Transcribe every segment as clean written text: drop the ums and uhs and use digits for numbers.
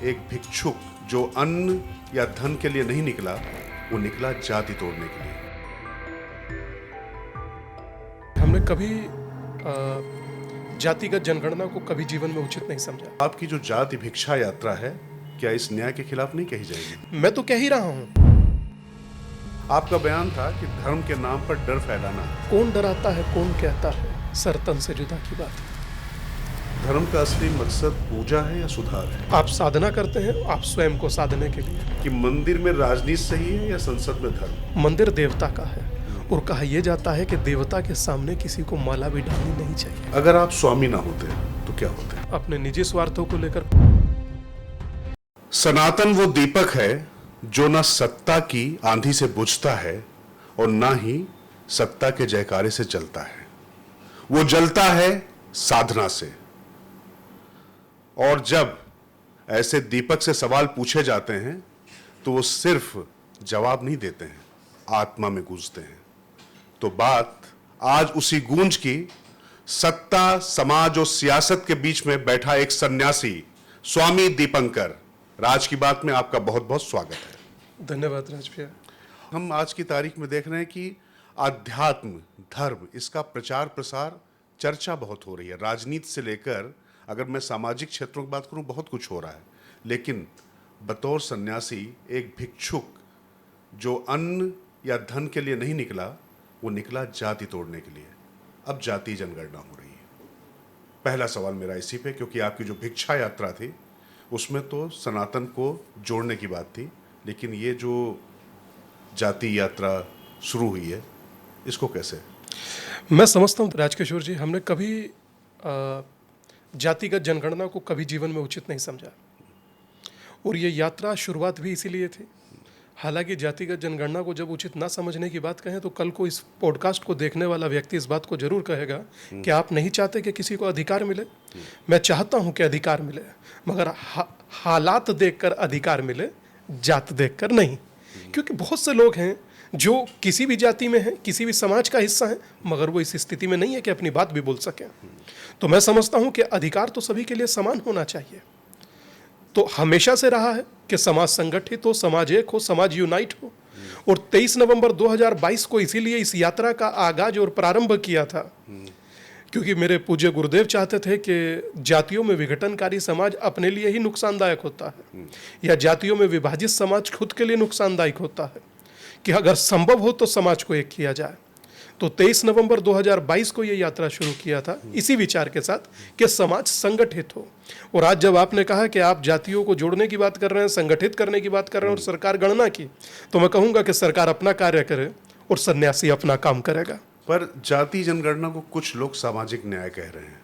एक भिक्षुक जो अन्न या धन के लिए नहीं निकला, वो निकला जाति तोड़ने के लिए। हमने कभी जातिगत जनगणना को कभी जीवन में उचित नहीं समझा। आपकी जो जाति भिक्षा यात्रा है, क्या इस न्याय के खिलाफ नहीं कही जाएगी? मैं तो कह ही रहा हूँ। आपका बयान था कि धर्म के नाम पर डर फैलाना। कौन डराता है, कौन कहता है, सर तन से जुदा की बात है। धर्म का असली मकसद पूजा है या सुधार है? आप साधना करते हैं, आप स्वयं को साधने के लिए। कि मंदिर में राजनीति सही है या संसद में धर्म? मंदिर देवता का है और कहा यह जाता है कि देवता के सामने किसी को माला भी डालनी नहीं चाहिए। अगर आप स्वामी ना होते तो क्या होते? अपने निजी स्वार्थों को लेकर। सनातन वो दीपक है जो ना सत्ता की आंधी से बुझता है और ना ही सत्ता के जयकारे से जलता है। वो जलता है साधना से। और जब ऐसे दीपक से सवाल पूछे जाते हैं तो वो सिर्फ जवाब नहीं देते हैं, आत्मा में गूंजते हैं। तो बात आज उसी गूंज की, सत्ता, समाज और सियासत के बीच में बैठा एक सन्यासी स्वामी दीपंकर राज की बात में आपका बहुत बहुत स्वागत है। धन्यवाद राज भैया। हम आज की तारीख में देख रहे हैं कि आध्यात्म, धर्म, इसका प्रचार प्रसार, चर्चा बहुत हो रही है। राजनीति से लेकर अगर मैं सामाजिक क्षेत्रों की बात करूं, बहुत कुछ हो रहा है। लेकिन बतौर सन्यासी एक भिक्षुक जो अन्न या धन के लिए नहीं निकला, वो निकला जाति तोड़ने के लिए। अब जाति जनगणना हो रही है। पहला सवाल मेरा इसी पे, क्योंकि आपकी जो भिक्षा यात्रा थी उसमें तो सनातन को जोड़ने की बात थी, लेकिन ये जो जाति यात्रा शुरू हुई है, इसको कैसे? मैं समझता हूँ राजकिशोर जी, हमने कभी जातिगत जनगणना को कभी जीवन में उचित नहीं समझा और ये यात्रा शुरुआत भी इसीलिए थी। हालांकि जातिगत जनगणना को जब उचित ना समझने की बात कहें तो कल को इस पॉडकास्ट को देखने वाला व्यक्ति इस बात को जरूर कहेगा कि आप नहीं चाहते कि किसी को अधिकार मिले। मैं चाहता हूं कि अधिकार मिले, मगर हालात देखकर अधिकार मिले, जात देखकर नहीं। क्योंकि बहुत से लोग हैं जो किसी भी जाति में हैं, किसी भी समाज का हिस्सा हैं, मगर वो इस स्थिति में नहीं है कि अपनी बात भी बोल सकें। तो मैं समझता हूं कि अधिकार तो सभी के लिए समान होना चाहिए। तो हमेशा से रहा है कि समाज संगठित हो, समाज एक हो, समाज यूनाइट हो। और 23 नवंबर 2022 को इसीलिए इस यात्रा का आगाज और प्रारंभ किया था, क्योंकि मेरे पूज्य गुरुदेव चाहते थे कि जातियों में विघटनकारी समाज अपने लिए ही नुकसानदायक होता है, या जातियों में विभाजित समाज खुद के लिए नुकसानदायक होता है, कि अगर संभव हो तो समाज को एक किया जाए। तो 23 नवंबर 2022 को ये यात्रा शुरू किया था इसी विचार के साथ कि समाज संगठित हो। और आज जब आपने कहा कि आप जातियों को जोड़ने की बात कर रहे हैं, संगठित करने की बात कर रहे हैं और सरकार गणना की, तो मैं कहूँगा कि सरकार अपना कार्य करे और सन्यासी अपना काम करेगा। पर जाति जनगणना को कुछ लोग सामाजिक न्याय कह रहे हैं,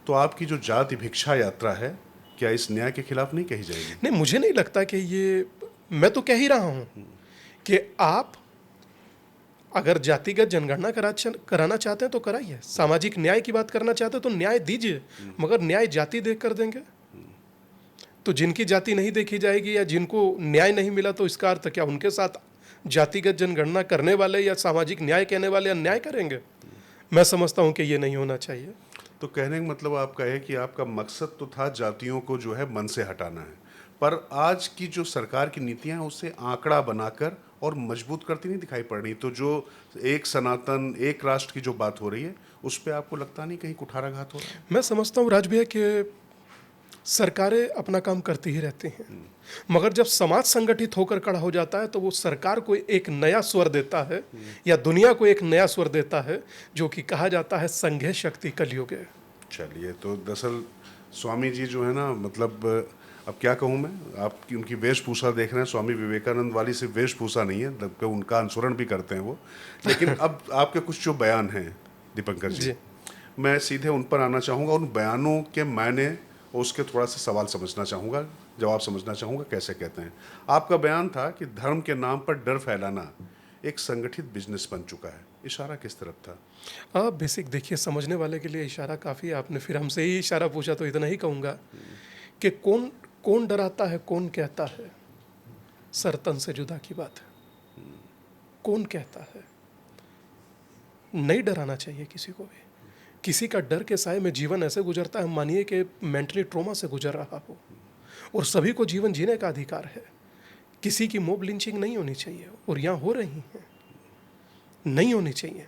तो आपकी जो जाति भिक्षा यात्रा है, क्या इस न्याय के खिलाफ नहीं कही जाएगी? नहीं, मुझे नहीं लगता कि ये, मैं तो कह ही रहा हूँ कि आप अगर जातिगत जनगणना कराना चाहते हैं तो कराइए, सामाजिक न्याय की बात करना चाहते हैं तो न्याय दीजिए, मगर न्याय जाति देख कर देंगे तो जिनकी जाति नहीं देखी जाएगी या जिनको न्याय नहीं मिला, तो इसका अर्थ क्या उनके साथ जातिगत जनगणना करने वाले या सामाजिक न्याय कहने वाले अन्याय करेंगे? मैं समझता हूं कि ये नहीं होना चाहिए। तो कहने का मतलब आपका है कि आपका मकसद तो था जातियों को जो है मन से हटाना है, पर आज की जो सरकार की नीतियां हैं उसे आंकड़ा बनाकर और मजबूत करती नहीं दिखाई पड़ रही। तो जो एक सनातन, एक राष्ट्र की जो बात हो रही है, उस पर आपको लगता नहीं कहीं कुठाराघात हो रहा है? मैं समझता हूँ राज भैया कि सरकारें अपना काम करती ही रहती हैं, मगर जब समाज संगठित होकर खड़ा हो जाता है तो वो सरकार को एक नया स्वर देता है या दुनिया को एक नया स्वर देता है, जो कि कहा जाता है संघे शक्ति कलयुग है। चलिए, तो दरअसल स्वामी जी जो है ना, मतलब अब क्या कहूँ मैं, आपकी उनकी वेशभूषा देख रहे हैं, स्वामी विवेकानंद वाली सिर्फ वेशभूषा नहीं है, जबकि उनका अनुसरण भी करते हैं वो। लेकिन अब आपके कुछ जो बयान हैं दीपंकर जी, मैं सीधे उन पर आना चाहूँगा, उन बयानों के मायने और उसके थोड़ा सा सवाल समझना चाहूँगा, जवाब समझना चाहूँगा कैसे कहते हैं। आपका बयान था कि धर्म के नाम पर डर फैलाना एक संगठित बिजनेस बन चुका है। इशारा किस तरफ था? बेसिक देखिए, समझने वाले के लिए इशारा काफ़ी है। आपने फिर हमसे ही इशारा पूछा तो इतना ही कहूँगा कि कौन डराता है, कौन कहता है, सर तन से जुदा की बात है। कौन कहता है? नहीं डराना चाहिए किसी को भी। किसी का डर के साए में जीवन ऐसे गुजरता है, मानिए कि मेंटली ट्रॉमा से गुजर रहा हो, और सभी को जीवन जीने का अधिकार है। किसी की मॉब लिंचिंग नहीं होनी चाहिए, और यहाँ हो रही है, नहीं होनी चाहिए।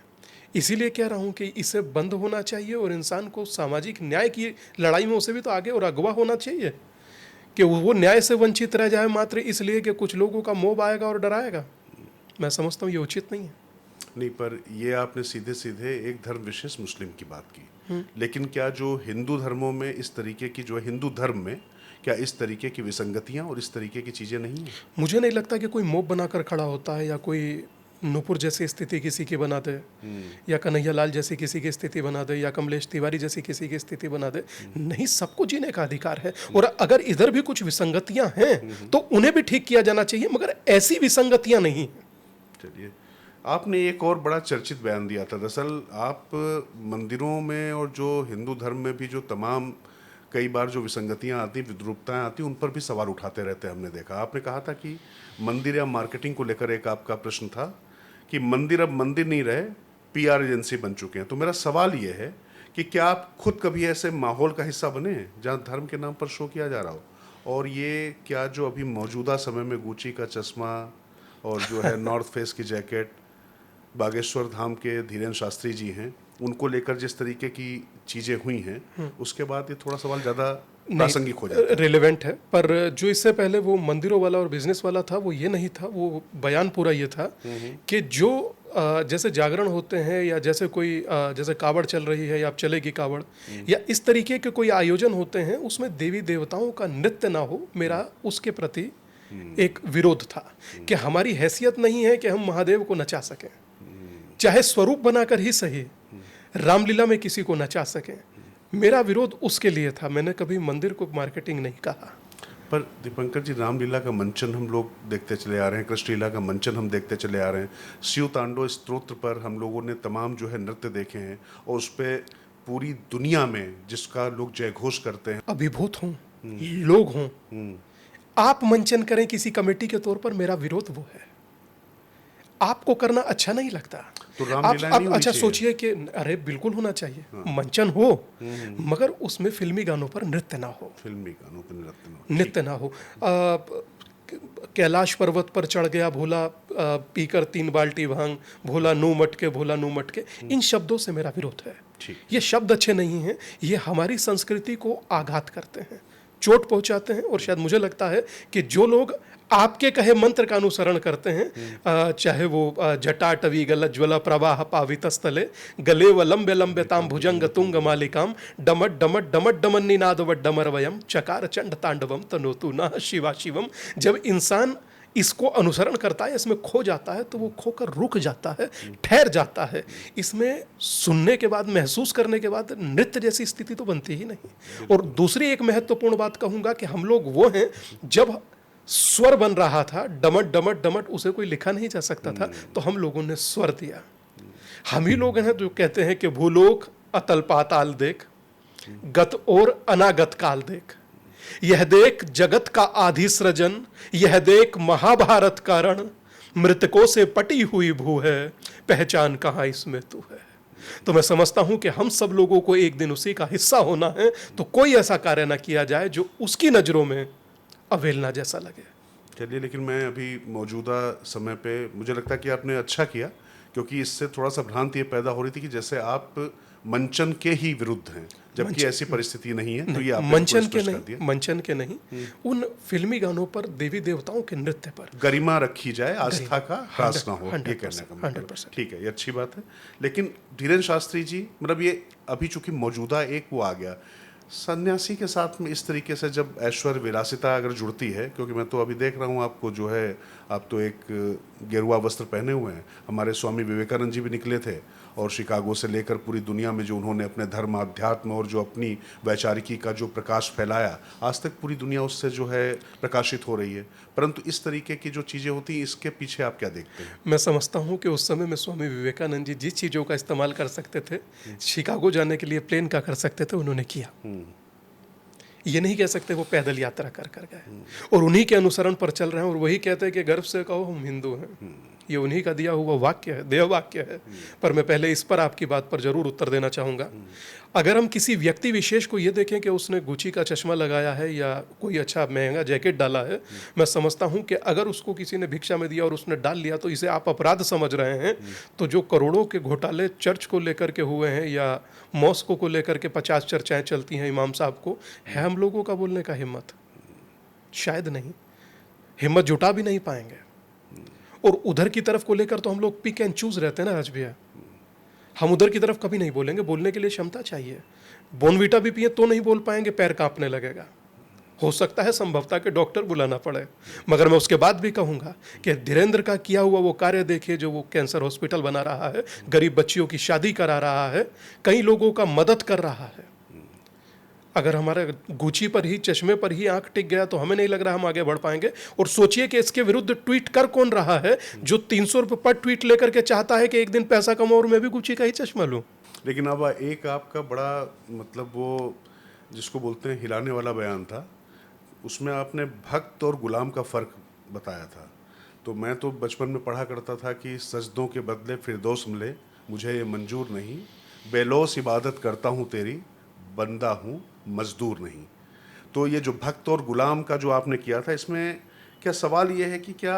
इसीलिए कह रहा हूँ कि इसे बंद होना चाहिए, और इंसान को सामाजिक न्याय की लड़ाई में उसे भी तो आगे और अगवा होना चाहिए कि वो न्याय से वंचित रह जाए मात्र इसलिए कि कुछ लोगों का मोह आएगा और डराएगा। मैं समझता हूँ ये उचित नहीं है। नहीं, पर ये आपने सीधे सीधे एक धर्म विशेष मुस्लिम की बात की, लेकिन क्या जो हिंदू धर्मों में इस तरीके की, जो हिंदू धर्म में क्या इस तरीके की विसंगतियां और इस तरीके की चीजें नहीं हैं? मुझे नहीं लगता कि कोई मोब बनाकर खड़ा होता है, या कोई नूपुर जैसी स्थिति किसी की बना दे, या कन्हैया लाल जैसी किसी की स्थिति बना दे, या कमलेश तिवारी जैसी किसी की स्थिति बना दे। नहीं, सबको जीने का अधिकार है, और अगर इधर भी कुछ विसंगतियां हैं तो उन्हें भी ठीक किया जाना चाहिए, मगर ऐसी विसंगतियां नहीं। चलिए, आपने एक और बड़ा चर्चित बयान दिया था। दरअसल आप मंदिरों में और जो हिंदू धर्म में भी जो तमाम कई बार जो विसंगतियां आती, विद्रूपताएं आती, उन पर भी सवाल उठाते रहते हैं। हमने देखा, आपने कहा था कि मंदिर या मार्केटिंग को लेकर एक आपका प्रश्न था कि मंदिर अब मंदिर नहीं रहे, पीआर एजेंसी बन चुके हैं। तो मेरा सवाल ये है कि क्या आप खुद कभी ऐसे माहौल का हिस्सा बने हैं जहां धर्म के नाम पर शो किया जा रहा हो? और ये क्या जो अभी मौजूदा समय में गुची का चश्मा और जो है नॉर्थ फेस की जैकेट बागेश्वर धाम के धीरेन्द्र शास्त्री जी हैं, उनको लेकर जिस तरीके की चीज़ें हुई हैं, उसके बाद ये थोड़ा सवाल ज़्यादा प्रासंगिक हो जाता है। रिलेवेंट है, पर जो इससे पहले वो मंदिरों वाला और बिजनेस वाला था, वो ये नहीं था। वो बयान पूरा ये था कि जो जैसे जागरण होते हैं, या जैसे कोई जैसे कावड़ चल रही है, या अब चलेगी कावड़, या इस तरीके के कोई आयोजन होते हैं, उसमें देवी देवताओं का नृत्य ना हो, मेरा उसके प्रति एक विरोध था कि हमारी हैसियत नहीं है कि हम महादेव को नचा सकें, चाहे स्वरूप बनाकर ही सही, रामलीला में किसी को नचा सकें। मेरा विरोध उसके लिए था। मैंने कभी मंदिर को मार्केटिंग नहीं कहा। पर दीपंकर जी, रामलीला का मंचन हम लोग देखते चले आ रहे हैं, कृष्ण लीला का मंचन हम देखते चले आ रहे हैं, शिव तांडव स्तोत्र पर हम लोगों ने तमाम जो है नृत्य देखे हैं, और उस पर पूरी दुनिया में जिसका लोग जयघोष करते हैं। अभिभूत हूँ, लोग हों, आप मंचन करें किसी कमेटी के तौर पर, मेरा विरोध वो है। आपको करना अच्छा नहीं लगता तो रामलीला नहीं होनी अच्छा चाहिए? सोचिए कि अरे बिल्कुल होना चाहिए, मंचन हो, मगर उसमें फिल्मी गानों पर नृत्य ना हो, फिल्मी गानों पर नृत्य ना हो। कैलाश पर्वत पर चढ़ गया भोला, पीकर 3 बाल्टी भांग, भोला नू मटके, भोला नू मटके, इन शब्दों से मेरा विरोध है। ये शब्द अच्छे नहीं हैं, ये हमारी संस्कृति को आघात करते हैं, चोट पहुंचाते हैं। और शायद मुझे लगता है कि जो लोग आपके कहे मंत्र का अनुसरण करते हैं, चाहे वो जटाटवी गलज्वल प्रवाह पावित स्थले गले व लंबे लंबे ताम भुजंग तुंग मालिकाम डमट डमट डमट डमन निनाद व डमर वयम चकार चंड तांडवम तनोतु न शिवा शिवम। जब इंसान इसको अनुसरण करता है, इसमें खो जाता है, तो वो खोकर रुक जाता है, ठहर जाता है। इसमें सुनने के बाद, महसूस करने के बाद नृत्य जैसी स्थिति तो बनती ही नहीं। और दूसरी एक महत्वपूर्ण बात कहूँगा कि हम लोग वो हैं, जब स्वर बन रहा था, डमट डमट डमट, उसे कोई लिखा नहीं जा सकता था, तो हम लोगों ने स्वर दिया। हम ही लोग हैं जो कहते हैं कि भूलोक अतल पाताल देख, गत और अनागत काल देख, यह देख जगत का आदि सृजन, यह देख महाभारत का रण, मृतकों से पटी हुई भू है, पहचान कहाँ इसमें तू है। तो मैं समझता हूं कि हम सब लोगों को एक दिन उसी का हिस्सा होना है, तो कोई ऐसा कार्य ना किया जाए जो उसकी नजरों में अवेलना जैसा लगे। चलिए, लेकिन मैं अभी मौजूदा समय पे मुझे लगता है कि आपने अच्छा किया, क्योंकि इससे थोड़ा सा भ्रांति ये पैदा हो रही थी कि जैसे आप मंचन के ही विरुद्ध हैं, जबकि ऐसी परिस्थिति नहीं है। तो ये आपने मंचन स्पष्ट के कर नहीं, दिया। मंचन के नहीं, उन फिल्मी गानों पर, देवी देवताओं के नृत्य पर गरिमा रखी जाए, आस्था का ह्रास ना हो, ये 100%, कहने का मतलब। 100%। ठीक है, ये अच्छी बात है। लेकिन धीरेन्द्र शास्त्री जी, मतलब ये अभी चूंकि मौजूदा एक वो आ गया, सन्यासी के साथ में इस तरीके से जब ऐश्वर्य विलासिता अगर जुड़ती है, क्योंकि मैं तो अभी देख रहा हूँ आपको जो है, आप तो एक गेरुआ वस्त्र पहने हुए हैं। हमारे स्वामी विवेकानंद जी भी निकले थे, और शिकागो से लेकर पूरी दुनिया में जो उन्होंने अपने धर्म, अध्यात्म और जो अपनी वैचारिकी का जो प्रकाश फैलाया, आज तक पूरी दुनिया उससे जो है प्रकाशित हो रही है। परंतु इस तरीके की जो चीज़ें होती हैं, इसके पीछे आप क्या देखते हैं? मैं समझता हूँ कि उस समय में स्वामी विवेकानंद जी जिस चीज़ों का इस्तेमाल कर सकते थे, शिकागो जाने के लिए प्लेन का कर सकते थे, उन्होंने किया। ये नहीं कह सकते वो पैदल यात्रा कर गए, और उन्हीं के अनुसरण पर चल रहे हैं, और वही कहते हैं कि गर्व से कहो हम हिंदू हैं। ये उन्हीं का दिया हुआ वाक्य है, देह वाक्य है। पर मैं पहले इस पर आपकी बात पर जरूर उत्तर देना चाहूँगा। अगर हम किसी व्यक्ति विशेष को ये देखें कि उसने गुची का चश्मा लगाया है या कोई अच्छा महंगा जैकेट डाला है, मैं समझता हूँ कि अगर उसको किसी ने भिक्षा में दिया और उसने डाल लिया तो इसे आप अपराध समझ रहे हैं। तो जो करोड़ों के घोटाले चर्च को लेकर के हुए हैं या मॉस्को को लेकर के 50 चर्चाएं चलती हैं इमाम साहब को, है हम लोगों का बोलने का हिम्मत? शायद नहीं, हिम्मत जुटा भी नहीं पाएंगे। और उधर की तरफ को लेकर तो हम लोग पिक एंड चूज रहते हैं ना राज भैया। हम उधर की तरफ कभी नहीं बोलेंगे, बोलने के लिए क्षमता चाहिए। बोनवीटा भी पिए तो नहीं बोल पाएंगे, पैर कांपने लगेगा। हो सकता है संभवतः के डॉक्टर बुलाना पड़े। मगर मैं उसके बाद भी कहूंगा कि धीरेन्द्र का किया हुआ वो कार्य देखिए, जो वो कैंसर हॉस्पिटल बना रहा है, गरीब बच्चियों की शादी करा रहा है, कई लोगों का मदद कर रहा है। अगर हमारे गुची पर ही, चश्मे पर ही आंख टिक गया तो हमें नहीं लग रहा हम आगे बढ़ पाएंगे। और सोचिए कि इसके विरुद्ध ट्वीट कर कौन रहा है, जो 300 रुपये पर ट्वीट लेकर के चाहता है कि एक दिन पैसा कमाओ और मैं भी गुची का ही चश्मा लूं। लेकिन अब एक आपका बड़ा मतलब वो जिसको बोलते हैं हिलाने वाला बयान था, उसमें आपने भक्त और गुलाम का फ़र्क बताया था। तो मैं तो बचपन में पढ़ा करता था कि सजदों के बदले फिरदौस मिले, मुझे ये मंजूर नहीं, बेलौस इबादत करता हूँ तेरी, बंदा हूँ मजदूर नहीं। तो ये जो भक्त और गुलाम का जो आपने किया था, इसमें क्या सवाल ये है कि क्या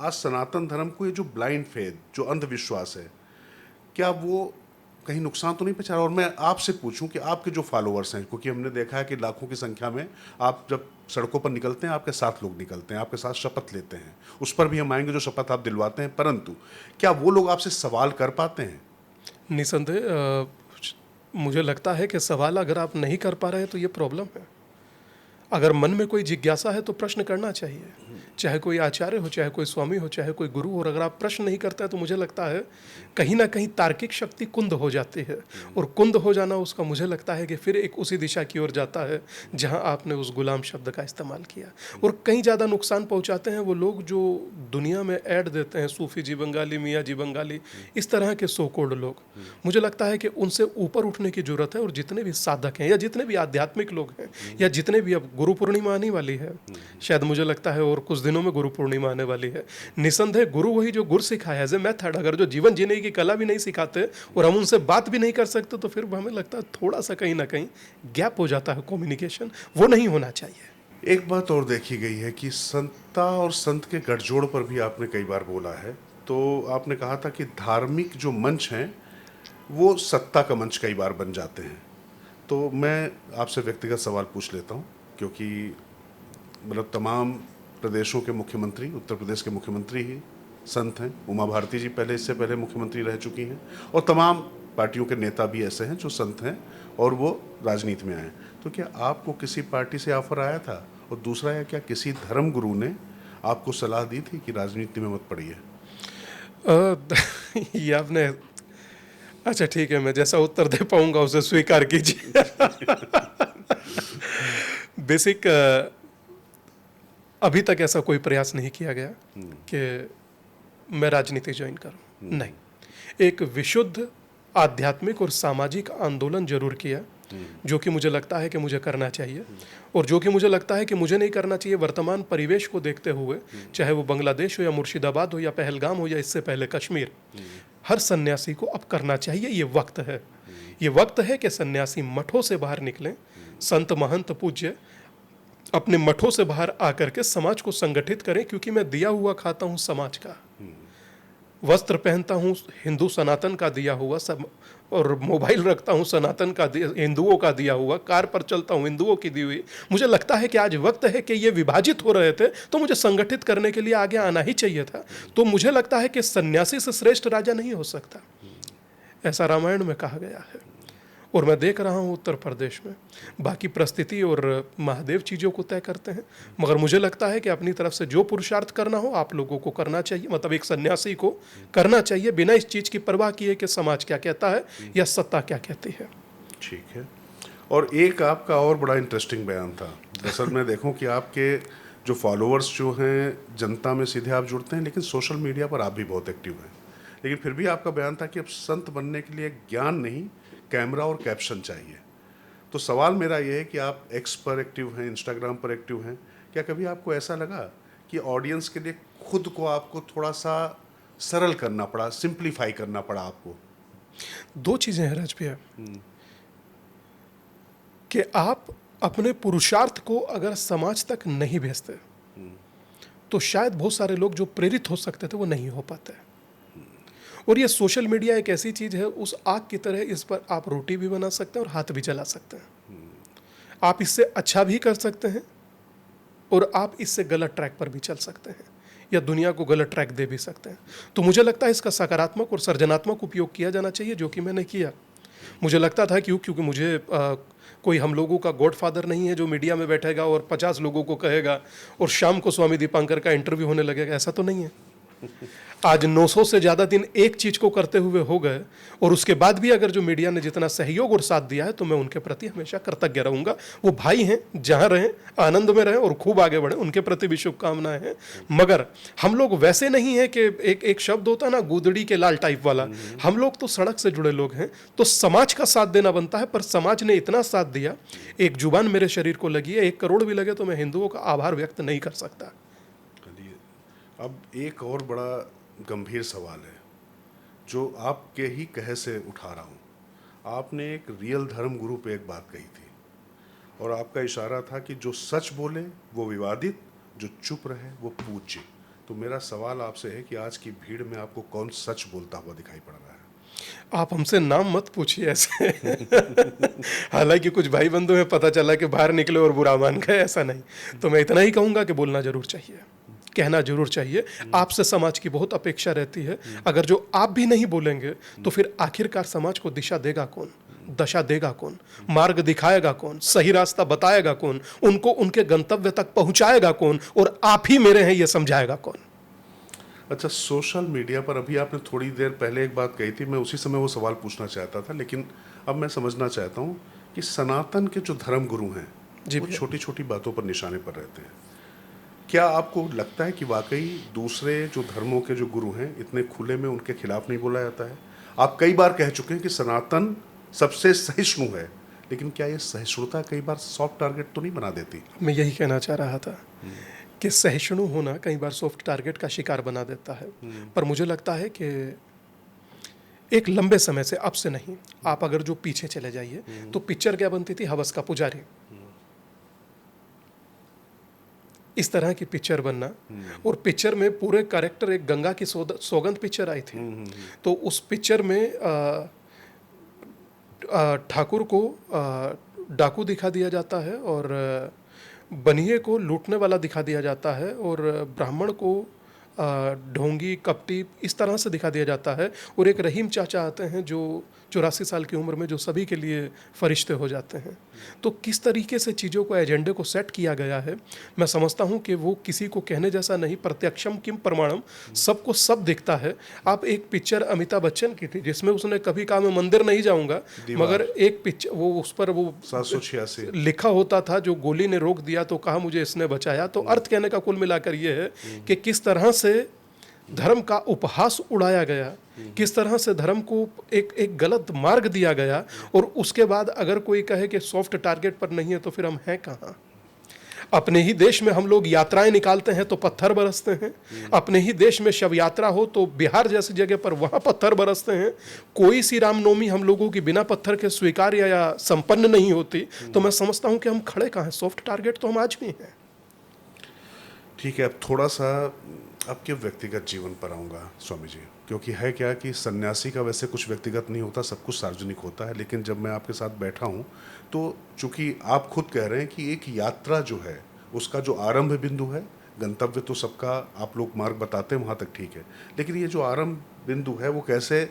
आज सनातन धर्म को ये जो ब्लाइंड फेथ, जो अंधविश्वास है, क्या वो कहीं नुकसान तो नहीं पहुंचा रहा? और मैं आपसे पूछूं कि आपके जो फॉलोअर्स हैं, क्योंकि हमने देखा है कि लाखों की संख्या में आप जब सड़कों पर निकलते हैं, आपके साथ लोग निकलते हैं, आपके साथ शपथ लेते हैं, उस पर भी हम आएंगे जो शपथ आप दिलवाते हैं, परंतु क्या वो लोग आपसे सवाल कर पाते हैं? निसंदेह मुझे लगता है कि सवाल अगर आप नहीं कर पा रहे हैं तो ये प्रॉब्लम है। अगर मन में कोई जिज्ञासा है तो प्रश्न करना चाहिए, चाहे कोई आचार्य हो, चाहे कोई स्वामी हो, चाहे कोई गुरु हो। और अगर आप प्रश्न नहीं करते हैं तो मुझे लगता है कहीं ना कहीं तार्किक शक्ति कुंद हो जाती है। और कुंद हो जाना उसका मुझे लगता है कि फिर एक उसी दिशा की ओर जाता है जहां आपने उस गुलाम शब्द का इस्तेमाल किया। और कहीं ज़्यादा नुकसान पहुंचाते हैं वो लोग जो दुनिया में ऐड देते हैं, सूफी जी बंगाली, मियाँ जी बंगाली, इस तरह के सो कोल्ड लोग। मुझे लगता है कि उनसे ऊपर उठने की जरूरत है। और जितने भी साधक हैं या जितने भी आध्यात्मिक लोग हैं या जितने भी, अब गुरु पूर्णिमा आने वाली है, शायद मुझे लगता है और कुछ दिनों में गुरु पूर्णिमा आने वाली है। निसंदेह गुरु वही जो गुर सिखाए एज ए मेथड। अगर जो जीवन जीने की कला भी नहीं सिखाते और हम उनसे बात भी नहीं कर सकते तो फिर हमें लगता है थोड़ा सा कहीं ना कहीं गैप हो जाता है कम्युनिकेशन। वो नहीं होना चाहिए। एक बात और देखी गई है कि संता और संत के गठजोड़ पर भी आपने कई बार बोला है। तो आपने कहा था कि धार्मिक जो मंच हैं वो सत्ता का मंच कई बार बन जाते हैं। तो मैं आपसे व्यक्तिगत सवाल पूछ लेता हूँ, क्योंकि मतलब तमाम प्रदेशों के मुख्यमंत्री, उत्तर प्रदेश के मुख्यमंत्री ही संत हैं। उमा भारती जी पहले, इससे पहले मुख्यमंत्री रह चुकी हैं, और तमाम पार्टियों के नेता भी ऐसे हैं जो संत हैं और वो राजनीति में आए। तो क्या आपको किसी पार्टी से ऑफर आया था? और दूसरा है, क्या किसी धर्म गुरु ने आपको सलाह दी थी कि राजनीति में मत पड़िए? ये आपने, अच्छा ठीक है, मैं जैसा उत्तर दे पाऊंगा उसे स्वीकार कीजिए। बेसिक अभी तक ऐसा कोई प्रयास नहीं किया गया कि मैं राजनीति ज्वाइन करूं। नहीं, एक विशुद्ध आध्यात्मिक और सामाजिक आंदोलन जरूर किया, जो कि मुझे लगता है कि मुझे करना चाहिए। और जो कि मुझे लगता है कि मुझे नहीं करना चाहिए वर्तमान परिवेश को देखते हुए, चाहे वो बांग्लादेश हो या मुर्शिदाबाद हो या पहलगाम हो या इससे पहले कश्मीर। हर सन्यासी को अब करना चाहिए, ये वक्त है। ये वक्त है कि सन्यासी मठों से बाहर निकलें, संत महंत पूज्य अपने मठों से बाहर आकर के समाज को संगठित करें। क्योंकि मैं दिया हुआ खाता हूँ समाज का, वस्त्र पहनता हूँ हिंदू सनातन का दिया हुआ, सब, और मोबाइल रखता हूँ सनातन का, हिंदुओं का दिया हुआ, कार पर चलता हूँ हिंदुओं की दी हुई। मुझे लगता है कि आज वक्त है कि ये विभाजित हो रहे थे तो मुझे संगठित करने के लिए आगे आना ही चाहिए था। तो मुझे लगता है कि सन्यासी से श्रेष्ठ राजा नहीं हो सकता, ऐसा रामायण में कहा गया है। और मैं देख रहा हूँ उत्तर प्रदेश में बाकी परिस्थिति और महादेव चीज़ों को तय करते हैं। मगर मुझे लगता है कि अपनी तरफ से जो पुरुषार्थ करना हो आप लोगों को करना चाहिए, मतलब एक सन्यासी को करना चाहिए, बिना इस चीज़ की परवाह किए कि समाज क्या कहता है या सत्ता क्या कहती है। ठीक है। और एक आपका और बड़ा इंटरेस्टिंग बयान था। दरअसल मैं देखूं कि आपके जो फॉलोअर्स जो हैं जनता में सीधे आप जुड़ते हैं, लेकिन सोशल मीडिया पर आप भी बहुत एक्टिव हैं। लेकिन फिर भी आपका बयान था कि अब संत बनने के लिए ज्ञान नहीं, कैमरा और कैप्शन चाहिए। तो सवाल मेरा ये है कि आप एक्स पर एक्टिव हैं, इंस्टाग्राम पर एक्टिव हैं, क्या कभी आपको ऐसा लगा कि ऑडियंस के लिए खुद को आपको थोड़ा सा सरल करना पड़ा, सिंप्लीफाई करना पड़ा आपको? दो चीजें हैं राज भैया, कि आप अपने पुरुषार्थ को अगर समाज तक नहीं भेजते तो शायद बहुत सारे लोग जो प्रेरित हो सकते थे वो नहीं हो पाते। और ये सोशल मीडिया एक ऐसी चीज है, उस आग की तरह इस पर आप रोटी भी बना सकते हैं और हाथ भी जला सकते हैं। आप इससे अच्छा भी कर सकते हैं और आप इससे गलत ट्रैक पर भी चल सकते हैं या दुनिया को गलत ट्रैक दे भी सकते हैं। तो मुझे लगता है इसका सकारात्मक और सृजनात्मक उपयोग किया जाना चाहिए, जो कि मैंने किया। मुझे लगता था क्योंकि मुझे कोई हम लोगों का गॉडफादर नहीं है जो मीडिया में बैठेगा और 50 लोगों को कहेगा और शाम को स्वामी दीपांकर का इंटरव्यू होने लगेगा, ऐसा तो नहीं है। आज 900 से ज़्यादा दिन एक चीज़ को करते हुए हो गए और उसके बाद भी अगर जो मीडिया ने जितना सहयोग और साथ दिया है तो मैं उनके प्रति हमेशा कृतज्ञ रहूँगा। वो भाई हैं, जहाँ रहें आनंद में रहें और खूब आगे बढ़ें, उनके प्रति भी शुभकामनाएं हैं। मगर हम लोग वैसे नहीं हैं कि एक शब्द होता है ना, गूदड़ी के लाल टाइप वाला। हम लोग तो सड़क से जुड़े लोग हैं, तो समाज का साथ देना बनता है। पर समाज ने इतना साथ दिया, एक जुबान मेरे शरीर को लगी है, 1 करोड़ भी लगे तो मैं हिंदुओं का आभार व्यक्त नहीं कर सकता। अब एक और बड़ा गंभीर सवाल है जो आपके ही कहे से उठा रहा हूँ। आपने एक रियल धर्म गुरु पे एक बात कही थी और आपका इशारा था कि जो सच बोले वो विवादित, जो चुप रहे वो पूज्य। तो मेरा सवाल आपसे है कि आज की भीड़ में आपको कौन सच बोलता हुआ दिखाई पड़ रहा है? आप हमसे नाम मत पूछिए ऐसे। हालांकि कुछ भाई बंधु में पता चला कि बाहर निकले और बुरा मान गए, ऐसा नहीं। तो मैं इतना ही कहूँगा कि बोलना जरूर चाहिए, कहना जरूर चाहिए। आपसे समाज की बहुत अपेक्षा रहती है। अगर जो आप भी नहीं बोलेंगे तो फिर आखिरकार समाज को दिशा देगा कौन, दशा देगा कौन, मार्ग दिखाएगा कौन, सही रास्ता बताएगा कौन, उनको उनके गंतव्य तक पहुंचाएगा कौन, और आप ही मेरे हैं ये समझाएगा कौन? अच्छा, सोशल मीडिया पर अभी आपने थोड़ी देर पहले एक बात कही थी, मैं उसी समय वो सवाल पूछना चाहता था, लेकिन अब मैं समझना चाहता हूँ कि सनातन के जो धर्म गुरु हैं वो छोटी छोटी बातों पर निशाने पर रहते हैं। क्या आपको लगता है कि वाकई दूसरे जो धर्मों के जो गुरु हैं इतने खुले में उनके खिलाफ नहीं बोला जाता है? आप कई बार कह चुके हैं कि सनातन सबसे सहिष्णु है, लेकिन क्या ये सहिष्णुता कई बार सॉफ्ट टारगेट तो नहीं बना देती? मैं यही कहना चाह रहा था कि सहिष्णु होना कई बार सॉफ्ट टारगेट का शिकार बना देता है। पर मुझे लगता है कि एक लंबे समय से, अब से नहीं, आप अगर जो पीछे चले जाइए तो पिक्चर क्या बनती थी, हवस का पुजारी, इस तरह की पिक्चर बनना। और पिक्चर में पूरे कैरेक्टर, एक गंगा की सौगंध पिक्चर आई थी, तो उस पिक्चर में ठाकुर को डाकू दिखा दिया जाता है और बनिए को लूटने वाला दिखा दिया जाता है और ब्राह्मण को ढोंगी कपटी इस तरह से दिखा दिया जाता है। और एक रहीम चाचा आते हैं जो 84 साल की उम्र में जो सभी के लिए फरिश्ते हो जाते हैं। तो किस तरीके से चीज़ों को, एजेंडे को सेट किया गया है, मैं समझता हूँ कि वो किसी को कहने जैसा नहीं। प्रत्यक्षम किम प्रमाणम, सबको सब दिखता है। आप एक पिक्चर अमिताभ बच्चन की थी जिसमें उसने कभी कहा मैं मंदिर नहीं जाऊँगा, मगर एक पिक्चर वो उस पर वो 786 लिखा होता था, जो गोली ने रोक दिया तो कहा मुझे इसने बचाया। तो अर्थ कहने का कुल मिलाकर ये है कि किस तरह से धर्म का उपहास उड़ाया गया, किस तरह से धर्म को एक गलत मार्ग दिया गया। और उसके बाद अगर कोई कहे कि सॉफ्ट टारगेट पर नहीं है तो फिर हम हैं कहाँ? अपने ही देश में हम लोग यात्राएं निकालते हैं तो पत्थर बरसते हैं। अपने ही देश में शव यात्रा हो तो बिहार जैसी जगह पर वहाँ पत्थर बरसते हैं। कोई सी रामनवमी हम लोगों की बिना पत्थर के स्वीकार्य या संपन्न नहीं होती। तो मैं समझता हूँ कि हम खड़े कहाँ हैं? सॉफ्ट टारगेट तो हम आज भी हैं। ठीक है, अब थोड़ा सा आपके व्यक्तिगत जीवन पर आऊँगा स्वामी जी, क्योंकि है क्या कि सन्यासी का वैसे कुछ व्यक्तिगत नहीं होता, सब कुछ सार्वजनिक होता है। लेकिन जब मैं आपके साथ बैठा हूँ तो चूंकि आप खुद कह रहे हैं कि एक यात्रा जो है उसका जो आरंभ बिंदु है, गंतव्य तो सबका आप लोग मार्ग बताते हैं वहाँ तक ठीक है, लेकिन ये जो आरंभ बिंदु है वो कैसे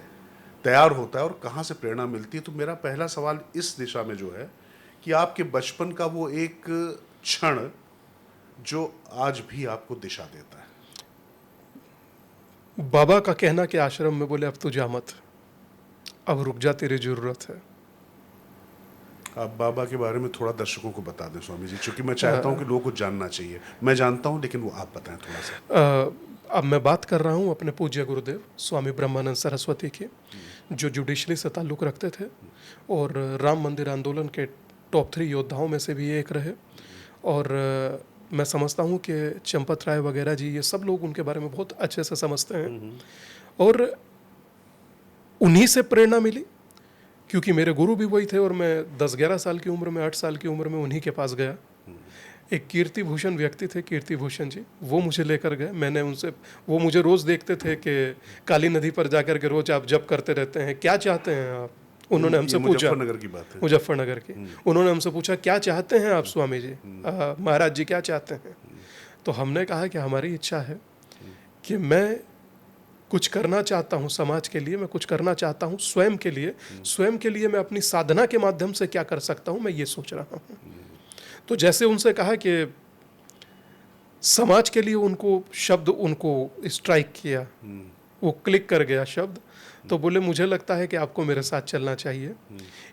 तैयार होता है और कहाँ से प्रेरणा मिलती है? तो मेरा पहला सवाल इस दिशा में जो है कि आपके बचपन का वो एक क्षण जो आज भी आपको दिशा देता है। बाबा का कहना कि आश्रम में बोले अब तू जा मत, अब रुक जा, तेरी जरूरत है। आप बाबा के बारे में थोड़ा दर्शकों को बता दें स्वामी जी, क्योंकि मैं चाहता हूं कि लोगों को जानना चाहिए। मैं जानता हूं लेकिन वो आप बताएं थोड़ा सा। अब मैं बात कर रहा हूं अपने पूज्य गुरुदेव स्वामी ब्रह्मानंद सरस्वती की, जो जुडिशरी से ताल्लुक़ रखते थे और राम मंदिर आंदोलन के टॉप 3 योद्धाओं में से भी एक रहे। और मैं समझता हूँ कि चंपत राय वगैरह जी, ये सब लोग उनके बारे में बहुत अच्छे से समझते हैं। और उन्हीं से प्रेरणा मिली, क्योंकि मेरे गुरु भी वही थे और मैं 10-11 साल की उम्र में, 8 साल की उम्र में उन्हीं के पास गया। एक कीर्ति भूषण व्यक्ति थे, कीर्ति भूषण जी, वो मुझे लेकर गए। मैंने उनसे, वो मुझे रोज़ देखते थे कि काली नदी पर जाकर के रोज़ आप जप करते रहते हैं, क्या चाहते हैं आप? उन्होंने हमसे पूछा, मुजफ्फरनगर की बात है। मुजफ्फरनगर की, उन्होंने हमसे पूछा क्या चाहते हैं आप स्वामी जी, महाराज जी क्या चाहते हैं? तो हमने कहा कि हमारी इच्छा है कि मैं कुछ करना चाहता हूँ समाज के लिए, मैं कुछ करना चाहता हूँ स्वयं के लिए, स्वयं के लिए मैं अपनी साधना के माध्यम से क्या कर सकता हूँ, मैं ये सोच रहा हूँ। तो जैसे उनसे कहा कि समाज के लिए, उनको शब्द उनको स्ट्राइक किया, वो क्लिक कर गया शब्द, तो बोले मुझे लगता है कि आपको मेरे साथ चलना चाहिए।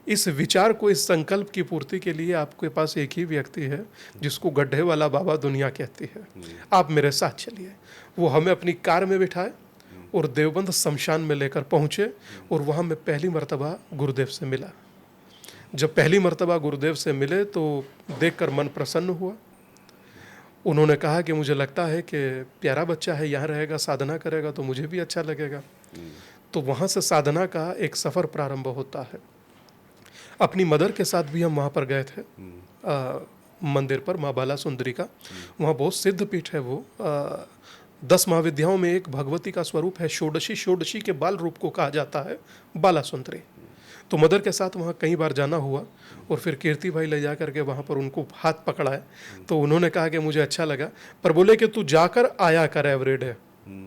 इस विचार को, इस संकल्प की पूर्ति के लिए आपके पास एक ही व्यक्ति है जिसको गड्ढे वाला बाबा दुनिया कहती है, आप मेरे साथ चलिए। वो हमें अपनी कार में बिठाए और देवबंद शमशान में लेकर पहुँचे, और वहाँ मैं पहली मर्तबा गुरुदेव से मिला। जब पहली मर्तबा गुरुदेव से मिले तो देखकर मन प्रसन्न हुआ। उन्होंने कहा कि मुझे लगता है कि प्यारा बच्चा है, यहाँ रहेगा, साधना करेगा तो मुझे भी अच्छा लगेगा। तो वहाँ से साधना का एक सफ़र प्रारंभ होता है। अपनी मदर के साथ भी हम वहाँ पर गए थे, मंदिर पर, माँ बाला सुंदरी का। वहाँ बहुत सिद्ध पीठ है वो। 10 महाविद्याओं में एक भगवती का स्वरूप है, षोडशी। षोडशी के बाल रूप को कहा जाता है बाला सुंदरी। तो मदर के साथ वहाँ कई बार जाना हुआ, और फिर कीर्ति भाई ले जा करके वहाँ पर उनको हाथ पकड़ाए। तो उन्होंने कहा कि मुझे अच्छा लगा, पर बोले कि तू जाकर आया कर एवरीडे,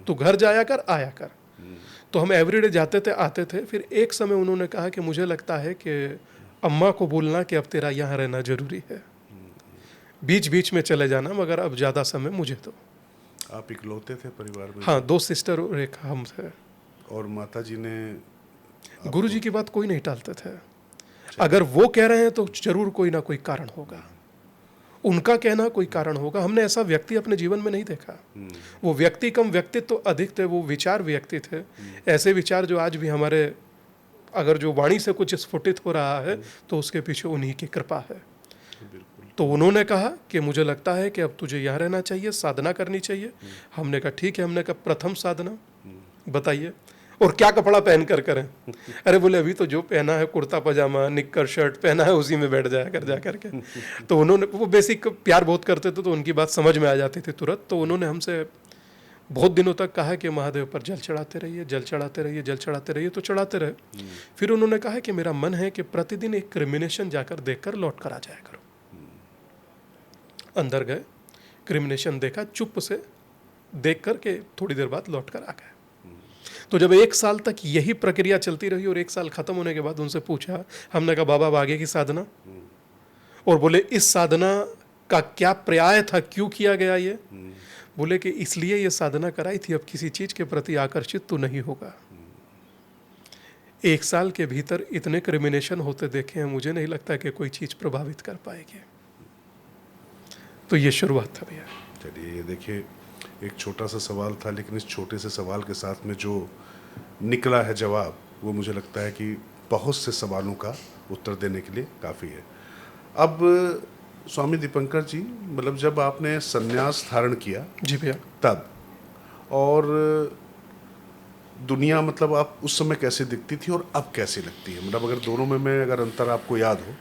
तू घर जाया कर, आया कर। तो हम एवरीडे जाते थे, आते थे। फिर एक समय उन्होंने कहा कि मुझे लगता है कि अम्मा को बोलना कि अब तेरा यहाँ रहना जरूरी है, बीच बीच में चले जाना, मगर अब ज़्यादा समय मुझे दो। आप इकलौते थे परिवार में? हाँ, 2 सिस्टर और एक हम थे। और माता जी ने? गुरु जी की बात कोई नहीं टालते थे। अगर वो कह रहे हैं तो जरूर कोई ना कोई कारण होगा, उनका कहना कोई कारण होगा। हमने ऐसा व्यक्ति अपने जीवन में नहीं देखा। वो व्यक्ति कम, व्यक्तित्व तो अधिक थे, वो विचार व्यक्ति थे। ऐसे विचार जो आज भी हमारे, अगर जो वाणी से कुछ स्फुटित हो रहा है तो उसके पीछे उन्हीं की कृपा है। तो उन्होंने कहा कि मुझे लगता है कि अब तुझे यहाँ रहना चाहिए, साधना करनी चाहिए। हमने कहा ठीक है। हमने कहा प्रथम साधना बताइए, और क्या कपड़ा पहन कर करें? अरे बोले अभी तो जो पहना है, कुर्ता पजामा, निक्कर शर्ट पहना है, उसी में बैठ जाया कर जा करके। तो उन्होंने, वो बेसिक प्यार बहुत करते थे तो उनकी बात समझ में आ जाती थी तुरंत। तो उन्होंने हमसे बहुत दिनों तक कहा कि महादेव पर जल चढ़ाते रहिए, जल चढ़ाते रहिए, जल चढ़ाते रहिए। तो चढ़ाते रहे। फिर उन्होंने कहा कि मेरा मन है कि प्रतिदिन एक क्रिमिनेशन जाकर देखकर लौट कर आ जाया करो। अंदर गए, क्रिमिनेशन देखा, चुप से देख कर के थोड़ी देर बाद लौट कर आ गए। तो जब 1 साल तक यही प्रक्रिया चलती रही और 1 साल खत्म होने के बाद उनसे पूछा, हमने कहा बाबा अब आगे की साधना? और बोले इस साधना का क्या पर्याय था, क्यों किया गया ये? बोले कि इसलिए ये साधना कराई थी, अब किसी चीज के प्रति आकर्षित तो नहीं होगा। 1 साल के भीतर इतने क्रिमिनेशन होते देखे हैं, मुझे नहीं लगता कि कोई चीज प्रभावित कर पाएगी। तो ये शुरुआत था भैया। चलिए, ये देखिए, एक छोटा सा सवाल था, लेकिन इस छोटे से सवाल के साथ में जो निकला है जवाब, वो मुझे लगता है कि बहुत से सवालों का उत्तर देने के लिए काफ़ी है। अब स्वामी दीपंकर जी, मतलब जब आपने संन्यास धारण किया जी भैया, तब, और दुनिया, मतलब आप उस समय कैसे दिखती थी और अब कैसी लगती है? मतलब अगर दोनों में अगर अंतर आपको याद हो।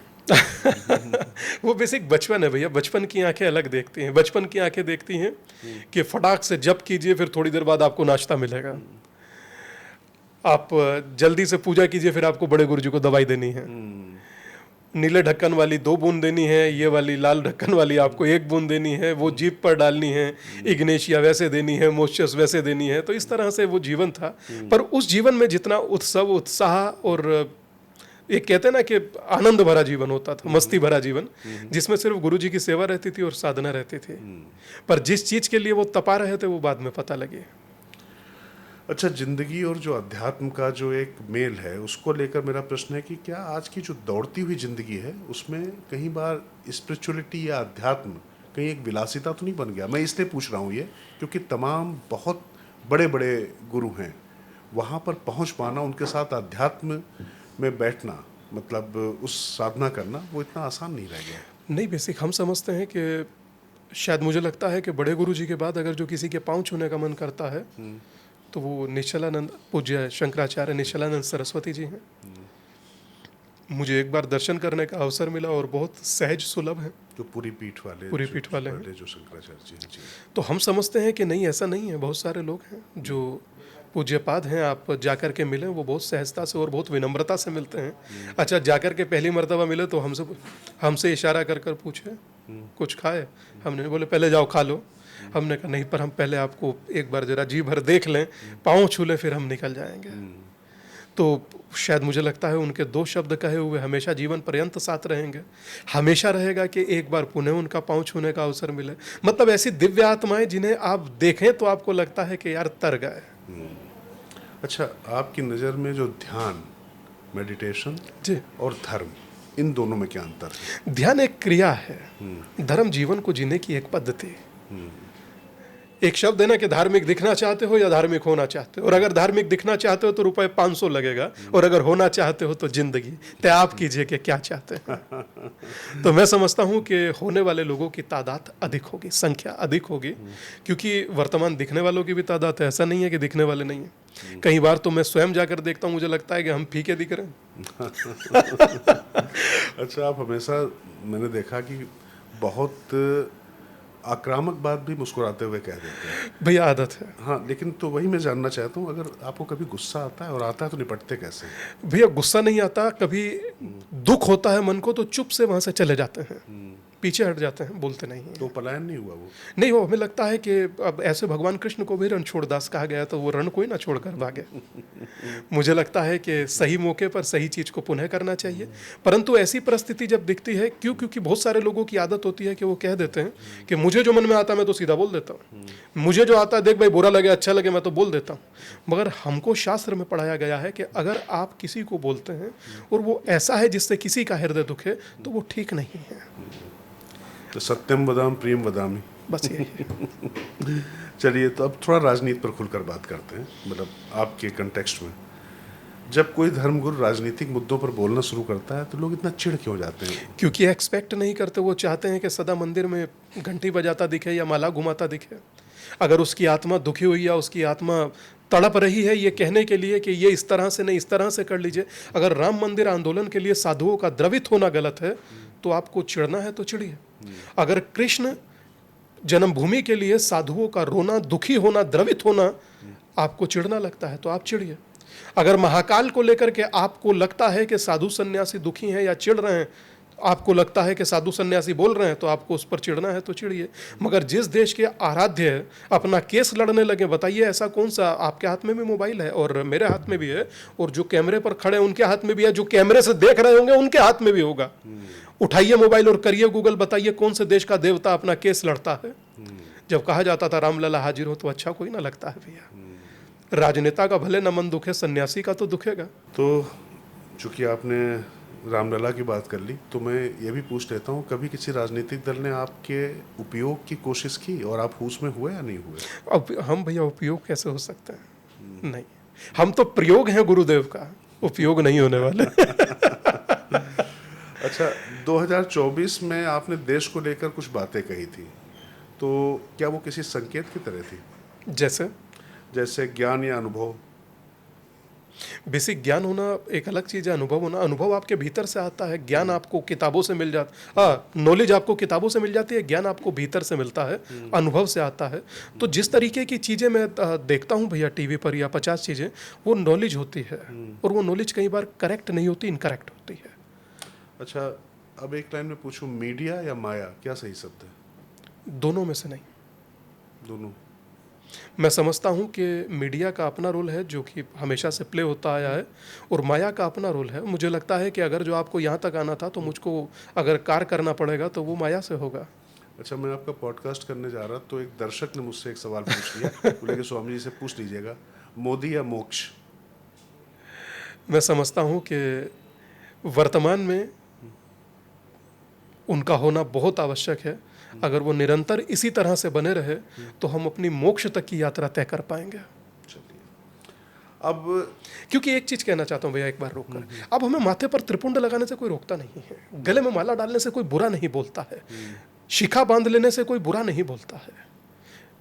वो बेसिक बचपन है भैया। बचपन की आंखें अलग देखती हैं। बचपन की आंखें देखती हैं कि फटाक से जप कीजिए, फिर थोड़ी देर बाद आपको नाश्ता मिलेगा। आप जल्दी से पूजा कीजिए, फिर आपको बड़े गुरुजी को दवाई देनी है। नीले ढक्कन वाली 2 बूंद देनी है, ये वाली लाल ढक्कन वाली आपको 1 बूंद देनी है, वो जीभ पर डालनी है, इग्नेशिया वैसे देनी है, मोस्चस वैसे देनी है। तो इस तरह से वो जीवन था। पर उस जीवन में जितना उत्सव, उत्साह और एक कहते हैं ना कि आनंद भरा जीवन होता था, मस्ती भरा जीवन, जिसमें सिर्फ गुरुजी की सेवा रहती थी और साधना रहती थी। पर जिस चीज के लिए वो तपा रहे थे वो बाद में पता लगे। अच्छा, जिंदगी और जो अध्यात्म का जो एक मेल है, उसको लेकर मेरा प्रश्न है कि क्या आज की जो दौड़ती हुई जिंदगी है उसमें कहीं बार स्पिरिचुअलिटी या अध्यात्म कहीं एक विलासिता तो नहीं बन गया? मैं इसलिए पूछ रहा हूँ ये, क्योंकि तमाम बहुत बड़े बड़े गुरु हैं, वहाँ पर पहुँच पाना, उनके साथ अध्यात्म में बैठना, मतलब उस साधना करना, वो इतना आसान नहीं रह गया। नहीं, बेसिक हम समझते हैं कि शायद मुझे लगता है कि बड़े गुरु जी के बाद अगर जो किसी के पाँव छूने का मन करता है तो वो निश्चलानंद पूज्य शंकराचार्य निश्चलानंद सरस्वती जी हैं। मुझे एक बार दर्शन करने का अवसर मिला और बहुत सहज सुलभ है। जो पूरी पीठ वाले हैं। जो शंकराचार्य जी हैं। जी। तो हम समझते हैं कि नहीं, ऐसा नहीं है। बहुत सारे लोग हैं जो पूज्यपाद हैं, आप जाकर के मिलें, वो बहुत सहजता से और बहुत विनम्रता से मिलते हैं। अच्छा, जाकर के पहली मर्तबा मिले तो हमसे इशारा कर कर पूछे कुछ खाए। हमने बोले पहले जाओ खा लो। हमने कहा नहीं, पर हम पहले आपको एक बार जरा जी भर देख लें, पाँव छू लें, फिर हम निकल जाएंगे। तो शायद मुझे लगता है उनके 2 शब्द कहे हुए हमेशा जीवन पर्यंत साथ रहेंगे। हमेशा रहेगा कि एक बार पुनः उनका पाँव छूने का अवसर मिले। मतलब ऐसी दिव्य आत्माएं जिन्हें आप देखें तो आपको लगता है कि यार तर गए। अच्छा, आपकी नज़र में जो ध्यान, मेडिटेशन जी और धर्म, इन दोनों में क्या अंतर है? ध्यान एक क्रिया है, धर्म जीवन को जीने की एक पद्धति। एक शब्द है ना कि धार्मिक दिखना चाहते हो या धार्मिक होना चाहते हो। और अगर धार्मिक दिखना चाहते हो तो रुपए 500 लगेगा, और अगर होना चाहते हो तो जिंदगी। तय आप कीजिए कि क्या चाहते हैं। तो मैं समझता हूँ कि होने वाले लोगों की तादाद अधिक होगी, संख्या अधिक होगी, क्योंकि वर्तमान दिखने वालों की भी तादाद है। ऐसा नहीं है कि दिखने वाले नहीं है। कई बार तो मैं स्वयं जाकर देखता हूँ, मुझे लगता है कि हम फीके दिख रहे हैं। अच्छा, आप हमेशा, मैंने देखा कि बहुत आक्रामक बात भी मुस्कुराते हुए कह देते हैं। भैया आदत है। हाँ, लेकिन तो वही मैं जानना चाहता हूँ, अगर आपको कभी गुस्सा आता है, और आता है तो निपटते कैसे? भैया गुस्सा नहीं आता, कभी दुख होता है मन को तो चुप से वहां से चले जाते हैं, पीछे हट जाते हैं, बोलते नहीं हैं। तो पलायन नहीं हुआ वो? नहीं हो, हमें लगता है कि अब ऐसे भगवान कृष्ण को भी रण छोड़दास कहा गया, तो वो रण कोई ना छोड़कर भागे। मुझे लगता है कि सही मौके पर सही चीज़ को पुनः करना चाहिए। परंतु ऐसी परिस्थिति जब दिखती है, क्योंकि बहुत सारे लोगों की आदत होती है कि वो कह देते हैं कि मुझे जो मन में आता है मैं तो सीधा बोल देता हूँ, मुझे जो आता है देख भाई बुरा लगे अच्छा लगे मैं तो बोल देता हूँ। मगर हमको शास्त्र में पढ़ाया गया है कि अगर आप किसी को बोलते हैं और वो ऐसा है जिससे किसी का हृदय दुखे, तो वो ठीक नहीं है। तो सत्यम वदाम प्रियम वदामी, बस यही है। चलिए, तो अब थोड़ा राजनीति पर खुलकर बात करते हैं। मतलब आपके कंटेक्स्ट में जब कोई धर्मगुरु राजनीतिक मुद्दों पर बोलना शुरू करता है तो लोग इतना चिढ़ क्यों जाते हैं? क्योंकि एक्सपेक्ट नहीं करते। वो चाहते हैं कि सदा मंदिर में घंटी बजाता दिखे या माला घुमाता दिखे। अगर उसकी आत्मा दुखी हुई या उसकी आत्मा तड़प रही है ये कहने के लिए कि ये इस तरह से नहीं इस तरह से कर लीजिए। अगर राम मंदिर आंदोलन के लिए साधुओं का द्रवित होना गलत है तो आपको चिढ़ना है तो चिढ़िए। अगर कृष्ण जन्मभूमि के लिए साधुओं का रोना, दुखी होना, द्रवित होना आपको चिढ़ना लगता है तो आप चिढ़िए। अगर महाकाल को लेकर के आपको लगता है कि साधु सन्यासी दुखी हैं या चिढ़ रहे हैं, आपको लगता है कि साधु सन्यासी बोल रहे हैं तो आपको उस पर चिढ़ना है तो चिढ़िए। मगर जिस देश के आराध्य अपना केस लड़ने लगे, बताइए ऐसा कौन सा? आपके हाथ में भी मोबाइल है और मेरे हाथ में भी है, और जो कैमरे पर खड़े हैं उनके हाथ में भी है, जो कैमरे से देख रहे होंगे उनके हाथ में भी होगा। उठाइए मोबाइल और करिए गूगल, बताइए कौन से देश का देवता अपना केस लड़ता है। जब कहा जाता था रामलला हाजिर हो, तो अच्छा कोई ना लगता है भैया। राजनेता का भले न मन दुखे, सन्यासी का तो दुखेगा। तो चूंकि आपने रामलला की बात कर ली तो मैं ये भी पूछ लेता हूँ, कभी किसी राजनीतिक दल ने आपके उपयोग की कोशिश की और आप होश में हुए या नहीं हुए? अब हम भैया उपयोग कैसे हो सकते हैं? नहीं, हम तो प्रयोग हैं गुरुदेव का, उपयोग नहीं होने वाले। अच्छा, 2024 में आपने देश को लेकर कुछ बातें कही थी, तो क्या वो किसी संकेत की तरह थी? जैसे ज्ञान या अनुभव? बेसिक ज्ञान होना एक अलग चीज़ है, अनुभव होना, अनुभव आपके भीतर से आता है। ज्ञान आपको किताबों से मिल जाता, हाँ, नॉलेज आपको किताबों से मिल जाती है, ज्ञान आपको भीतर से मिलता है, अनुभव से आता है। तो जिस तरीके की चीज़ें मैं देखता हूँ भैया टीवी पर या 50 चीज़ें, वो नॉलेज होती है, और वो नॉलेज कई बार करेक्ट नहीं होती, इनकरेक्ट होती है। अच्छा, अब एक लाइन में पूछूं, मीडिया या माया, क्या सही शब्द है? दोनों में से नहीं, दोनों। मैं समझता हूँ कि मीडिया का अपना रोल है जो कि हमेशा से प्ले होता आया है, और माया का अपना रोल है। मुझे लगता है कि अगर जो आपको यहाँ तक आना था तो मुझको अगर कार्य करना पड़ेगा तो वो माया से होगा। अच्छा, मैं आपका पॉडकास्ट करने जा रहा तो एक दर्शक ने मुझसे एक सवाल पूछ लिया, बोले कि स्वामी जी से पूछ लीजिएगा, मोदी या मोक्ष? मैं समझता हूँ कि वर्तमान में उनका होना बहुत आवश्यक है। अगर वो निरंतर इसी तरह से बने रहे तो हम अपनी मोक्ष तक की यात्रा तय कर पाएंगे। चलिए, अब क्योंकि एक चीज कहना चाहता हूँ भैया, एक बार रोककर, अब हमें माथे पर त्रिपुंड लगाने से कोई रोकता नहीं है, गले में माला डालने से कोई बुरा नहीं बोलता है, शिखा बांध लेने से कोई बुरा नहीं बोलता है।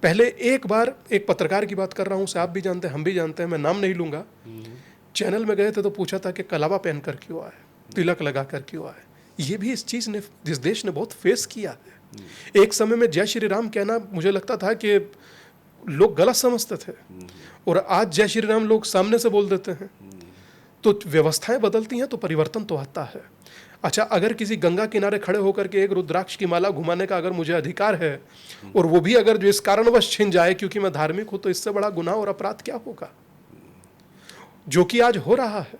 पहले एक बार एक पत्रकार की बात कर रहा हूँ, उसे आप भी जानते हैं, हम भी जानते हैं, मैं नाम नहीं लूंगा, चैनल में गए थे तो पूछा था कि कलावा पहनकर क्यों आए, तिलक लगा कर क्यों आए। ये भी इस चीज़ ने, जिस देश ने बहुत फेस किया है। एक समय में जय श्री राम कहना मुझे लगता था कि लोग गलत समझते थे, और आज जय श्री राम लोग सामने से बोल देते हैं। तो व्यवस्थाएं बदलती हैं तो परिवर्तन तो आता है। अच्छा, अगर किसी गंगा किनारे खड़े होकर के एक रुद्राक्ष की माला घुमाने का अगर मुझे अधिकार है, और वो भी अगर जो इस कारणवश छिन जाए क्योंकि मैं धार्मिक हूं, तो इससे बड़ा गुनाह और अपराध क्या होगा? जो कि आज हो रहा है।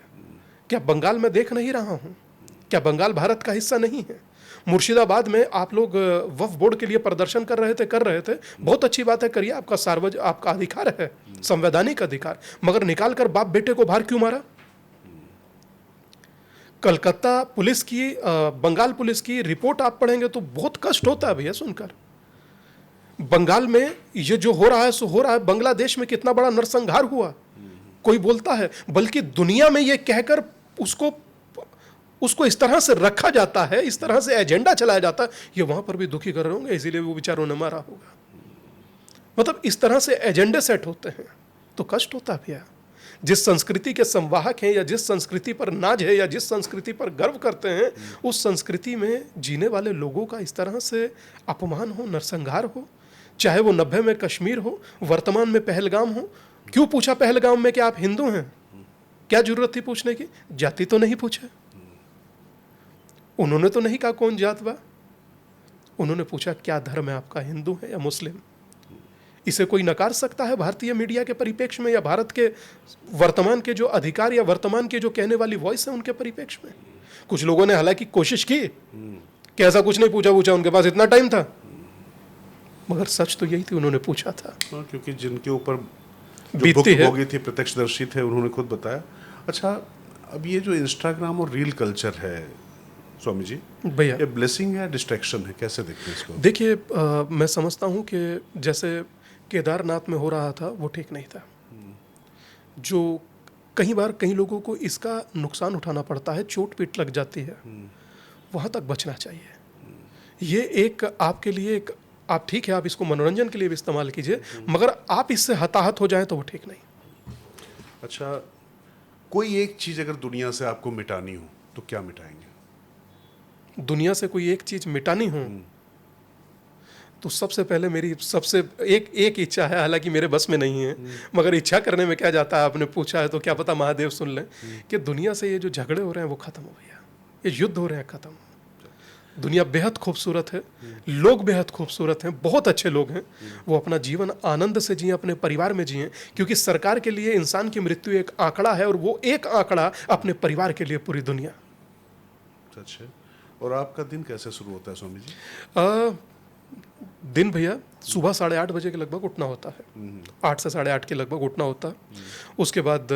क्या बंगाल में देख नहीं रहा हूं? क्या बंगाल भारत का हिस्सा नहीं है? मुर्शिदाबाद में आप लोग वक्फ बोर्ड के लिए प्रदर्शन कर रहे थे, बहुत अच्छी बात है, करिए, आपका आपका अधिकार है, संवैधानिक अधिकार, मगर निकाल कर बाप बेटे को बाहर क्यों मारा? कलकत्ता पुलिस की, बंगाल पुलिस की रिपोर्ट आप पढ़ेंगे तो बहुत कष्ट होता है भैया सुनकर। बंगाल में ये जो हो रहा है सो हो रहा है, बांग्लादेश में कितना बड़ा नरसंहार हुआ, कोई बोलता है, बल्कि दुनिया में ये कहकर उसको इस तरह से रखा जाता है, इस तरह से एजेंडा चलाया जाता है, ये वहां पर भी दुखी कर रहे होंगे, इसीलिए वो बेचारों ने मारा होगा। मतलब इस तरह से एजेंडे सेट होते हैं तो कष्ट होता है भैया। जिस संस्कृति के संवाहक हैं, या जिस संस्कृति पर नाज है, या जिस संस्कृति पर गर्व करते हैं, उस संस्कृति में जीने वाले लोगों का इस तरह से अपमान हो, नरसंहार हो, चाहे वो 90 में कश्मीर हो, वर्तमान में पहलगाम हो। क्यों पूछा पहलगाम में कि आप हिंदू हैं? क्या जरूरत थी पूछने की? जाति तो नहीं पूछे, उन्होंने तो नहीं कहा कौन जात बा, उन्होंने पूछा क्या धर्म है आपका, हिंदू है या मुस्लिम? इसे कोई नकार सकता है भारतीय मीडिया के परिप्रेक्ष्य में, या भारत के वर्तमान के जो अधिकार या वर्तमान के जो कहने वाली वॉइस है उनके परिप्रेक्ष्य में? कुछ लोगों ने हालांकि कोशिश की कि ऐसा कुछ नहीं पूछा, उनके पास इतना टाइम था, मगर सच तो यही थी, उन्होंने पूछा था। क्योंकि जिनके ऊपर बीतती है, भोगी थी, प्रत्यक्षदर्शी थे, उन्होंने खुद बताया। अच्छा, अब ये जो इंस्टाग्राम और रील कल्चर है स्वामी जी भैया, ये ब्लेसिंग है, डिस्ट्रैक्शन है, कैसे देखते हैं इसको? देखिए, मैं समझता हूँ कि जैसे केदारनाथ में हो रहा था वो ठीक नहीं था। जो कई बार कई लोगों को इसका नुकसान उठाना पड़ता है, चोट पीट लग जाती है, वहाँ तक बचना चाहिए। ये एक आपके लिए एक, आप ठीक है, आप इसको मनोरंजन के लिए भी इस्तेमाल कीजिए, मगर आप इससे हताहत हो जाएं तो वो ठीक नहीं। अच्छा, कोई एक चीज़ अगर दुनिया से आपको मिटानी हो तो क्या मिटाएंगे? दुनिया से कोई एक चीज़ मिटानी हो तो सबसे पहले मेरी सबसे एक इच्छा है, हालांकि मेरे बस में नहीं है, मगर इच्छा करने में क्या जाता है, आपने पूछा है तो क्या पता महादेव सुन लें, कि दुनिया से ये जो झगड़े हो रहे हैं वो खत्म हो भैया, ये युद्ध हो रहे हैं खत्म। दुनिया बेहद खूबसूरत है, लोग बेहद खूबसूरत हैं, बहुत अच्छे लोग हैं, वो अपना जीवन आनंद से जिए, अपने परिवार में जिए, क्योंकि सरकार के लिए इंसान की मृत्यु एक आंकड़ा है, और वो एक आंकड़ा अपने परिवार के लिए पूरी दुनिया। सच है। और आपका दिन कैसे शुरू होता है स्वामी जी? दिन भैया सुबह 8:30 बजे के लगभग उठना होता है, 8 से 8:30 के लगभग उठना होता है। उसके बाद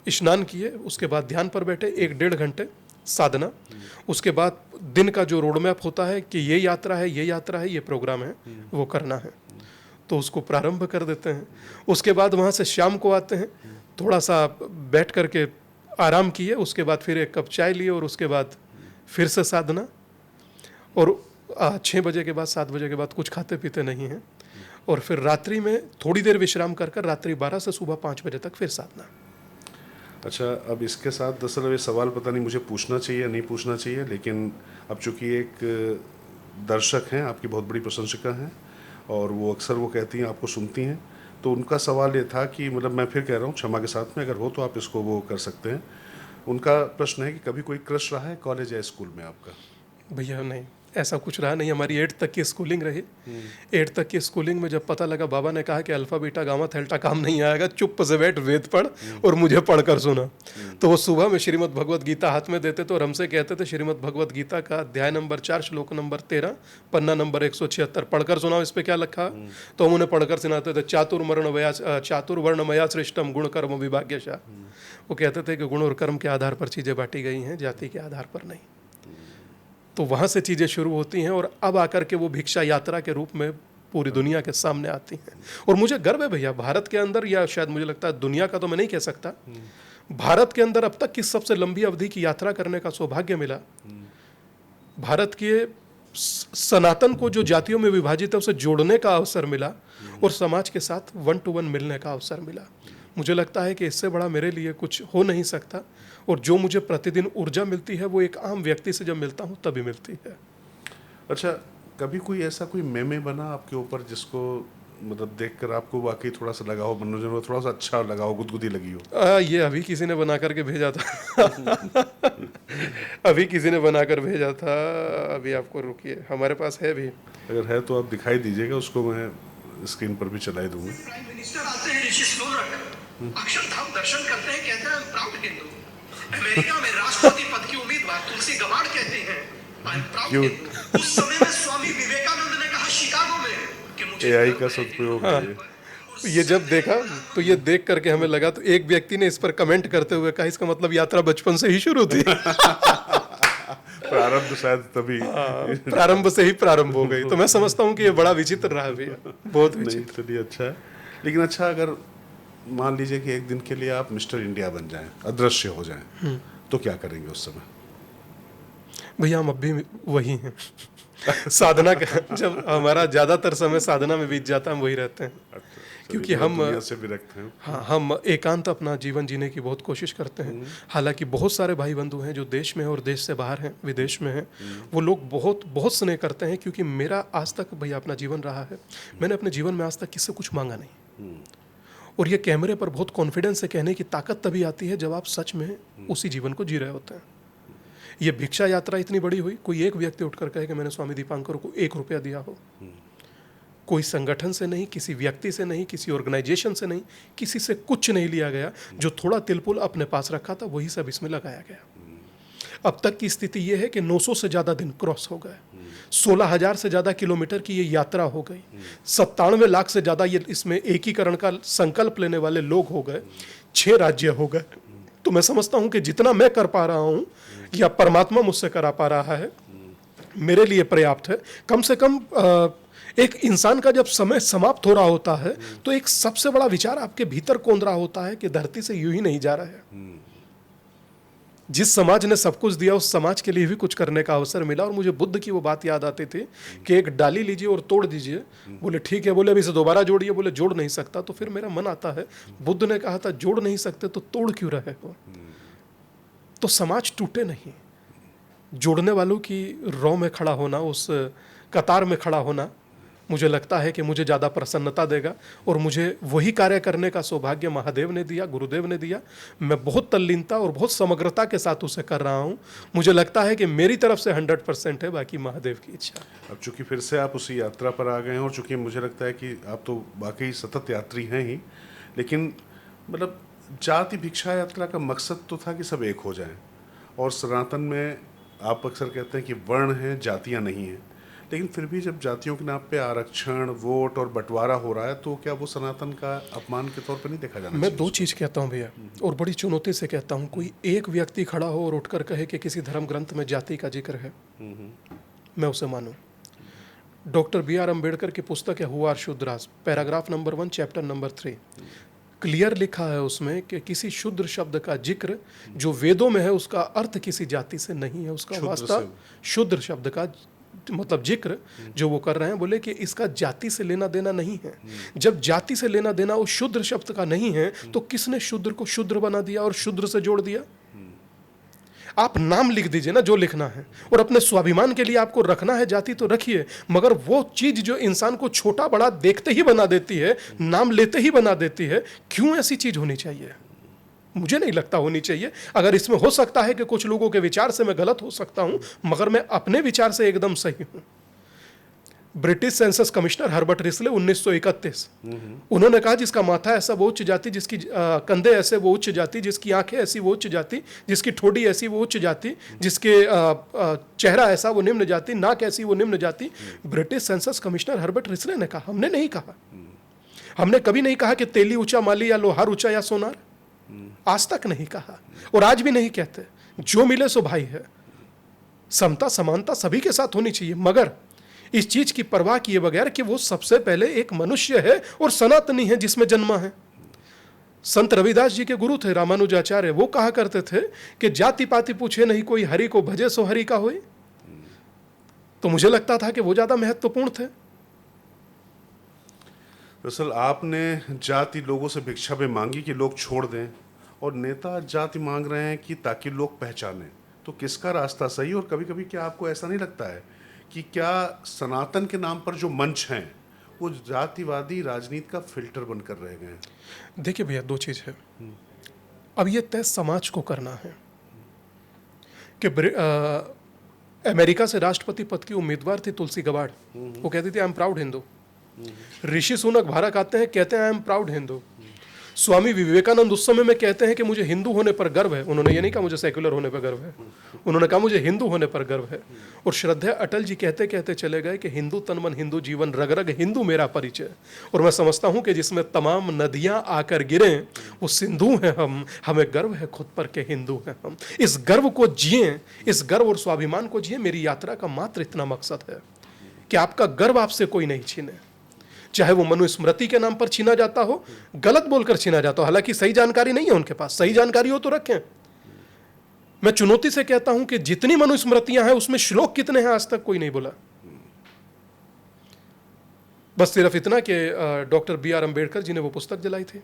स्नान किए, उसके बाद ध्यान पर बैठे 1-1.5 घंटे साधना। उसके बाद दिन का जो रोड मैप होता है कि ये यात्रा है, ये यात्रा है, ये प्रोग्राम है, वो करना है, तो उसको प्रारंभ कर देते हैं। उसके बाद वहाँ से शाम को आते हैं, थोड़ा सा बैठ करके आराम किए, उसके बाद फिर 1 कप चाय लिए, और उसके बाद फिर से साधना, और 6 बजे के बाद 7 बजे के बाद कुछ खाते पीते नहीं हैं, और फिर रात्रि में थोड़ी देर विश्राम कर रात्रि 12 से सुबह 5 बजे तक फिर साधना। अच्छा, अब इसके साथ दरअसल ये सवाल पता नहीं मुझे पूछना चाहिए या नहीं पूछना चाहिए, लेकिन अब चूंकि एक दर्शक हैं, आपकी बहुत बड़ी प्रशंसिका हैं, और वो अक्सर वो कहती हैं, आपको सुनती हैं, तो उनका सवाल ये था कि मतलब मैं फिर कह रहा हूँ क्षमा के साथ में, अगर हो तो आप इसको वो कर सकते हैं। उनका प्रश्न है कि कभी कोई क्रश रहा है कॉलेज या स्कूल में आपका? भैया नहीं, ऐसा कुछ रहा नहीं। हमारी 8 तक की स्कूलिंग रही। 8 तक की स्कूलिंग में जब पता लगा, बाबा ने कहा कि अल्फा बीटा गामा थेल्टा काम नहीं आएगा, चुप से बैठ वेद पढ़, और मुझे पढ़कर सुना। तो वो सुबह में श्रीमद् भगवत गीता हाथ में देते थे और हमसे कहते थे श्रीमद् भगवत गीता का अध्याय नंबर 4 श्लोक नंबर 13 पन्ना नंबर 176 पढ़कर सुनाओ, इस पे क्या लिखा। तो हम उन्हें पढ़कर सुनाते थे। चातुर्वर्णमया श्रेष्ठम गुण कर्म विभाग्यशा। वो कहते थे कि गुण और कर्म के आधार पर चीज़ें बांटी गई हैं, जाति के आधार पर नहीं। तो वहाँ से चीज़ें शुरू होती हैं, और अब आकर के वो भिक्षा यात्रा के रूप में पूरी दुनिया के सामने आती हैं। और मुझे गर्व है भैया, भारत के अंदर, या शायद मुझे लगता है दुनिया का तो मैं नहीं कह सकता, भारत के अंदर अब तक की सबसे लंबी अवधि की यात्रा करने का सौभाग्य मिला। भारत के सनातन को जो जातियों में विभाजित है उसे जोड़ने का अवसर मिला और समाज के साथ 1 to 1 मिलने का अवसर मिला। मुझे लगता है कि इससे बड़ा मेरे लिए कुछ हो नहीं सकता, और जो मुझे प्रतिदिन ऊर्जा मिलती है वो एक आम व्यक्ति से जब मिलता हूँ तभी मिलती है। अच्छा, कभी कोई ऐसा कोई मेमे बना आपके ऊपर जिसको मतलब देखकर आपको वाकई थोड़ा सा लगा हो, मनोरंजन हो, थोड़ा सा अच्छा लगा हो, गुदगुदी लगी हो? ये अभी किसी ने बना करके भेजा था अभी किसी ने बना कर भेजा था, अभी आपको रुकिए, हमारे पास है भी। अगर है तो आप दिखाई दीजिएगा, उसको मैं स्क्रीन पर भी चलाई दूंगा। प्राइम मिनिस्टर आते हैं ऋषि सुनक, अक्षरधाम दर्शन करते हैं, कहते हैं प्राउड हिंदू। अमेरिका में राष्ट्रपति पद की उम्मीदवार तुलसी गबाड़ कहती हैं आई एम प्राउड क्यों? हिंदू। उस समय में स्वामी विवेकानंद ने कहा शिकागो में कि मुझे एआई का सदुपयोग है ये। ये जब देखा तो ये देख करके हमें लगा, तो एक व्यक्ति ने इस पर कमेंट करते हुए कहा इसका मतलब यात्रा बचपन से ही शुरू थी प्रारंभ शायद तभी प्रारंभ से ही प्रारंभ हो गई। तो मैं समझता हूँ कि ये बड़ा विचित्र रहा भैया, बहुत नहीं, विचित्र। चलिए अच्छा है। लेकिन अच्छा, अगर मान लीजिए कि एक दिन के लिए आप मिस्टर इंडिया बन जाएं, अदृश्य हो जाएं, तो क्या करेंगे उस समय? भैया हम अब भी वही हैं साधना का, जब हमारा ज्यादातर समय साधना में बीत जाता है हम वही रहते हैं। क्योंकि हम दुनिया से विरक्त हैं। हाँ, हम एकांत अपना जीवन जीने की बहुत कोशिश करते हैं। हालांकि बहुत सारे भाई बंधु हैं जो देश में हैं और देश से बाहर हैं, विदेश में हैं, वो लोग बहुत बहुत स्नेह करते हैं। क्योंकि मेरा आज तक भैया अपना जीवन रहा है, मैंने अपने जीवन में आज तक किससे कुछ मांगा नहीं। और ये कैमरे पर बहुत कॉन्फिडेंस से कहने की ताकत तभी आती है जब आप सच में उसी जीवन को जी रहे होते हैं। ये भिक्षा यात्रा इतनी बड़ी हुई, कोई एक व्यक्ति उठकर कहे कि मैंने स्वामी दीपांकर को 1 रुपया दिया हो। कोई संगठन से नहीं, किसी व्यक्ति से नहीं, किसी ऑर्गेनाइजेशन से नहीं, किसी से कुछ नहीं लिया गया। जो थोड़ा तिलपुल अपने पास रखा था वही सब इसमें लगाया गया। अब तक की स्थिति ये है कि 900 से ज़्यादा दिन क्रॉस हो गए, 16,000 से ज़्यादा किलोमीटर की ये यात्रा हो गई, 97 लाख से ज़्यादा ये इसमें एकीकरण का संकल्प लेने वाले लोग हो गए, 6 राज्य हो गए। तो मैं समझता हूँ कि जितना मैं कर पा रहा हूँ या परमात्मा मुझसे करा पा रहा है, मेरे लिए पर्याप्त है। कम से कम एक इंसान का जब समय समाप्त हो रहा होता है तो एक सबसे बड़ा विचार आपके भीतर कौंध रहा होता है कि धरती से यूं ही नहीं जा रहा है। जिस समाज ने सब कुछ दिया उस समाज के लिए भी कुछ करने का अवसर मिला। और मुझे बुद्ध की वो बात याद आती थी कि एक डाली लीजिए और तोड़ दीजिए। बोले ठीक है, बोले अभी इसे दोबारा जोड़िए, बोले जोड़ नहीं सकता। तो फिर मेरा मन आता है, बुद्ध ने कहा था जोड़ नहीं सकते तो तोड़ क्यों रहे हो। तो समाज टूटे नहीं, जोड़ने वालों की रौ में खड़ा होना, उस कतार में खड़ा होना मुझे लगता है कि मुझे ज़्यादा प्रसन्नता देगा। और मुझे वही कार्य करने का सौभाग्य महादेव ने दिया, गुरुदेव ने दिया। मैं बहुत तल्लीनता और बहुत समग्रता के साथ उसे कर रहा हूँ। मुझे लगता है कि मेरी तरफ से 100% है, बाकी महादेव की इच्छा। अब चूंकि फिर से आप उसी यात्रा पर आ गए हैं और चूंकि मुझे लगता है कि आप तो वाकई सतत यात्री हैं ही, लेकिन मतलब जाति भिक्षा यात्रा का मकसद तो था कि सब एक हो जाएं। और सनातन में आप अक्सर कहते हैं कि वर्ण हैं, जातियां नहीं हैं, लेकिन फिर भी जब जातियों के नाम पे आरक्षण, वोट और बंटवारा हो रहा है तो क्या वो सनातन का अपमान के तौर पर नहीं देखा जाना मैं 2 चीज़ कहता हूँ भैया, और बड़ी चुनौती से कहता हूँ। कोई एक व्यक्ति खड़ा हो और उठकर कहे कि किसी धर्म ग्रंथ में जाति का जिक्र है, मैं उसे मानूं। Doctor B.R. अम्बेडकर की पुस्तक है who are Shudras, paragraph number 1 chapter number 3, clear लिखा है उसमें कि किसी शूद्र शब्द का जिक्र जो वेदों में है उसका अर्थ किसी जाति से नहीं है। उसका वास्ता शूद्र शब्द का मतलब जिक्र जो वो कर रहे हैं, बोले कि इसका जाति से लेना देना नहीं है। जब जाति से लेना देना उस शूद्र शब्द का नहीं है तो किसने शूद्र को शूद्र बना दिया और शूद्र से जोड़ दिया। आप नाम लिख दीजिए ना जो लिखना है, और अपने स्वाभिमान के लिए आपको रखना है जाति तो रखिए, मगर वो चीज जो इंसान को छोटा बड़ा देखते ही बना देती है, नाम लेते ही बना देती है, क्यों ऐसी चीज होनी चाहिए? मुझे नहीं लगता होनी चाहिए। अगर इसमें हो सकता है कि कुछ लोगों के विचार से मैं गलत हो सकता हूं, मगर मैं अपने विचार से एकदम सही हूं। British census commissioner Herbert Risley 1931, उन्होंने कहा जिसका माथा ऐसा वो उच्च जाति, जिसकी कंधे ऐसे वो उच्च जाति, जिसकी आंखें ऐसी वो उच्च जाति, जिसकी ठोड़ी ऐसी वो उच्च जाति, जिसके चेहरा ऐसा वो निम्न जाति, नाक ऐसी वो निम्न जाति। British census commissioner Herbert Risley ने कहा, हमने नहीं कहा। हमने कभी नहीं कहा कि तेली ऊंचा माली या लोहार ऊंचा या सोनार, आज तक नहीं कहा और आज भी नहीं कहते। जो मिले सो भाई है, समता समानता सभी के साथ होनी चाहिए, मगर इस चीज की परवाह किए बगैर कि वो सबसे पहले एक मनुष्य है और सनातनी है जिसमें जन्मा है। संत रविदास जी के गुरु थे रामानुजाचार्य, वो कहा करते थे कि जाति पाति पूछे नहीं कोई, हरि को भजे सो हरि का होए। तो मुझे लगता था कि वो ज़्यादा महत्वपूर्ण थे। दरअसल आपने जाति लोगों से भिक्षा में मांगी कि लोग छोड़ दें, और नेता जाति मांग रहे हैं कि ताकि लोग पहचानें। तो किसका रास्ता सही? और कभी कभी क्या आपको ऐसा नहीं लगता है कि क्या सनातन के नाम पर जो मंच हैं वो जातिवादी राजनीति का फिल्टर बनकर रह गए हैं? देखिए भैया, दो चीज़ है। अब ये तय समाज को करना है कि अमेरिका से राष्ट्रपति पद की उम्मीदवार थी तुलसी गबार्ड। वो कहती थी I am proud Hindu. Rishi Sunak Bharat आते हैं, कहते हैं I am proud Hindu. Swami Vivekananda उस समय में कहते हैं कि मुझे हिंदू होने पर गर्व है। उन्होंने ये नहीं कहा मुझे सेक्युलर होने पर गर्व है, उन्होंने कहा मुझे हिंदू होने पर गर्व है। और श्रद्धेय अटल जी कहते कहते चले गए कि हिंदू तन मन हिंदू जीवन, रग रग हिंदू मेरा परिचय। और मैं समझता हूँ कि जिसमें तमाम नदियाँ आकर गिरें वो सिंधु हैं हम, हमें गर्व है खुद पर के हिंदू हैं हम। इस गर्व को जिए, इस गर्व और स्वाभिमान को जिए। मेरी यात्रा का मात्र इतना मकसद है कि आपका गर्व आपसे कोई नहीं छीने, चाहे वो मनुस्मृति के नाम पर छीना जाता हो, गलत बोलकर छीना जाता हो। हालांकि सही जानकारी नहीं है उनके पास, सही जानकारी हो तो रखें। मैं चुनौती से कहता हूं कि जितनी मनुस्मृतियां हैं उसमें श्लोक कितने हैं आज तक कोई नहीं बोला। बस सिर्फ इतना कि डॉक्टर बी.आर. अम्बेडकर जी ने वो पुस्तक जलाई थी,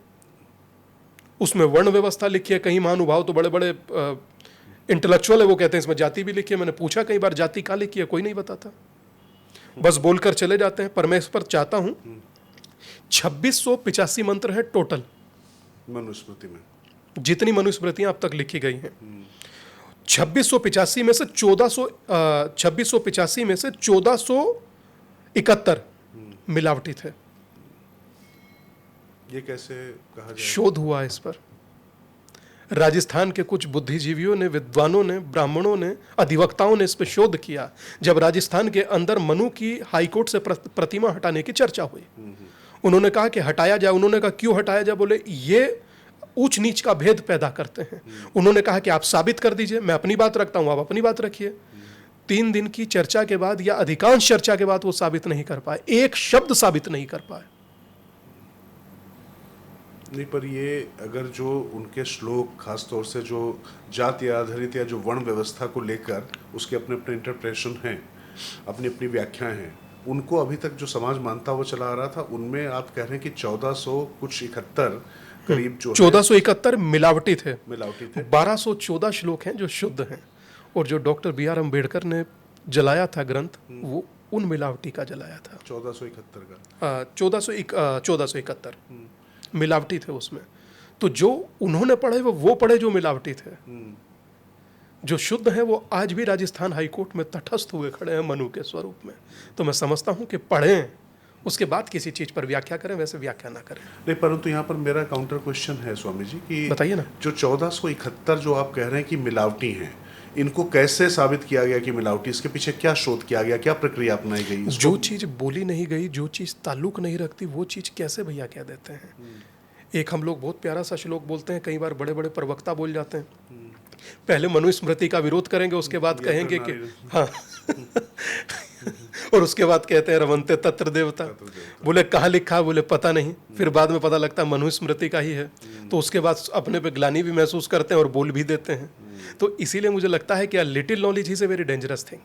उसमें वर्ण व्यवस्था लिखी है। कहीं महानुभाव तो बड़े बड़े इंटेलेक्चुअल है, वो कहते हैं इसमें जाति भी लिखी है। मैंने पूछा कई बार जाति कहाँ लिखी है, कोई नहीं बताता, बस बोलकर चले जाते हैं। पर मैं इस पर चाहता हूं 2685 मंत्र है टोटल मनुस्मृति में, जितनी मनुस्मृतियां अब तक लिखी गई हैं। 2685 में से 1471 मिलावटी थे। ये कैसे कहा जाए? शोध हुआ इस पर। राजस्थान के कुछ बुद्धिजीवियों ने, विद्वानों ने, ब्राह्मणों ने, अधिवक्ताओं ने इस पर शोध किया। जब राजस्थान के अंदर मनु की हाईकोर्ट से प्रतिमा हटाने की चर्चा हुई, उन्होंने कहा कि हटाया जाए। उन्होंने कहा क्यों हटाया जाए? बोले ये ऊंच नीच का भेद पैदा करते हैं। उन्होंने कहा कि आप साबित कर दीजिए, मैं अपनी बात रखता हूं, आप अपनी बात रखिए। 3 दिन की चर्चा के बाद या अधिकांश चर्चा के बाद वो साबित नहीं कर पाए, एक शब्द साबित नहीं कर पाए। नहीं, पर ये अगर जो उनके श्लोक खासतौर से जो जाति आधारित या जो वर्ण व्यवस्था को लेकर उसके अपने अपने इंटरप्रेशन हैं, अपनी अपनी व्याख्याएं हैं, उनको अभी तक जो समाज मानता हुआ चला आ रहा था, उनमें आप कह रहे हैं कि 1471 करीब जो 1471 मिलावटी थे, 1214 श्लोक हैं जो शुद्ध हैं। और जो डॉक्टर बी.आर. अम्बेडकर ने जलाया था ग्रंथ, वो उन मिलावटी का जलाया था। 1471 का 1471 मिलावटी थे उसमें। तो जो उन्होंने पढ़े वो पढ़े जो मिलावटी थे। जो शुद्ध है वो आज भी राजस्थान हाईकोर्ट में तटस्थ हुए खड़े हैं मनु के स्वरूप में। तो मैं समझता हूं कि पढ़ें, उसके बाद किसी चीज पर व्याख्या करें, वैसे व्याख्या ना करें। नहीं, परंतु यहाँ पर मेरा काउंटर क्वेश्चन है स्वामी जी कि बताइए ना, जो 1471 जो आप कह रहे हैं कि मिलावटी हैं, इनको कैसे साबित किया गया कि मिलावटी? इसके पीछे क्या शोध किया गया, क्या प्रक्रिया अपनाई गई? जो चीज बोली नहीं गई, जो चीज ताल्लुक नहीं रखती, वो चीज कैसे भैया कह देते हैं? एक हम लोग बहुत प्यारा सा श्लोक बोलते हैं, कई बार बड़े बड़े प्रवक्ता बोल जाते हैं, पहले मनुस्मृति का विरोध करेंगे, उसके बाद कहेंगे कि हाँ और उसके बाद कहते हैं रमन्ते तत्र देवता। बोले कहाँ लिखा? बोले पता नहीं। फिर बाद में पता लगता है मनुस्मृति का ही है। तो उसके बाद अपने पे ग्लानि भी महसूस करते हैं और बोल भी देते हैं। तो इसीलिए मुझे लगता है कि little knowledge is a very dangerous thing.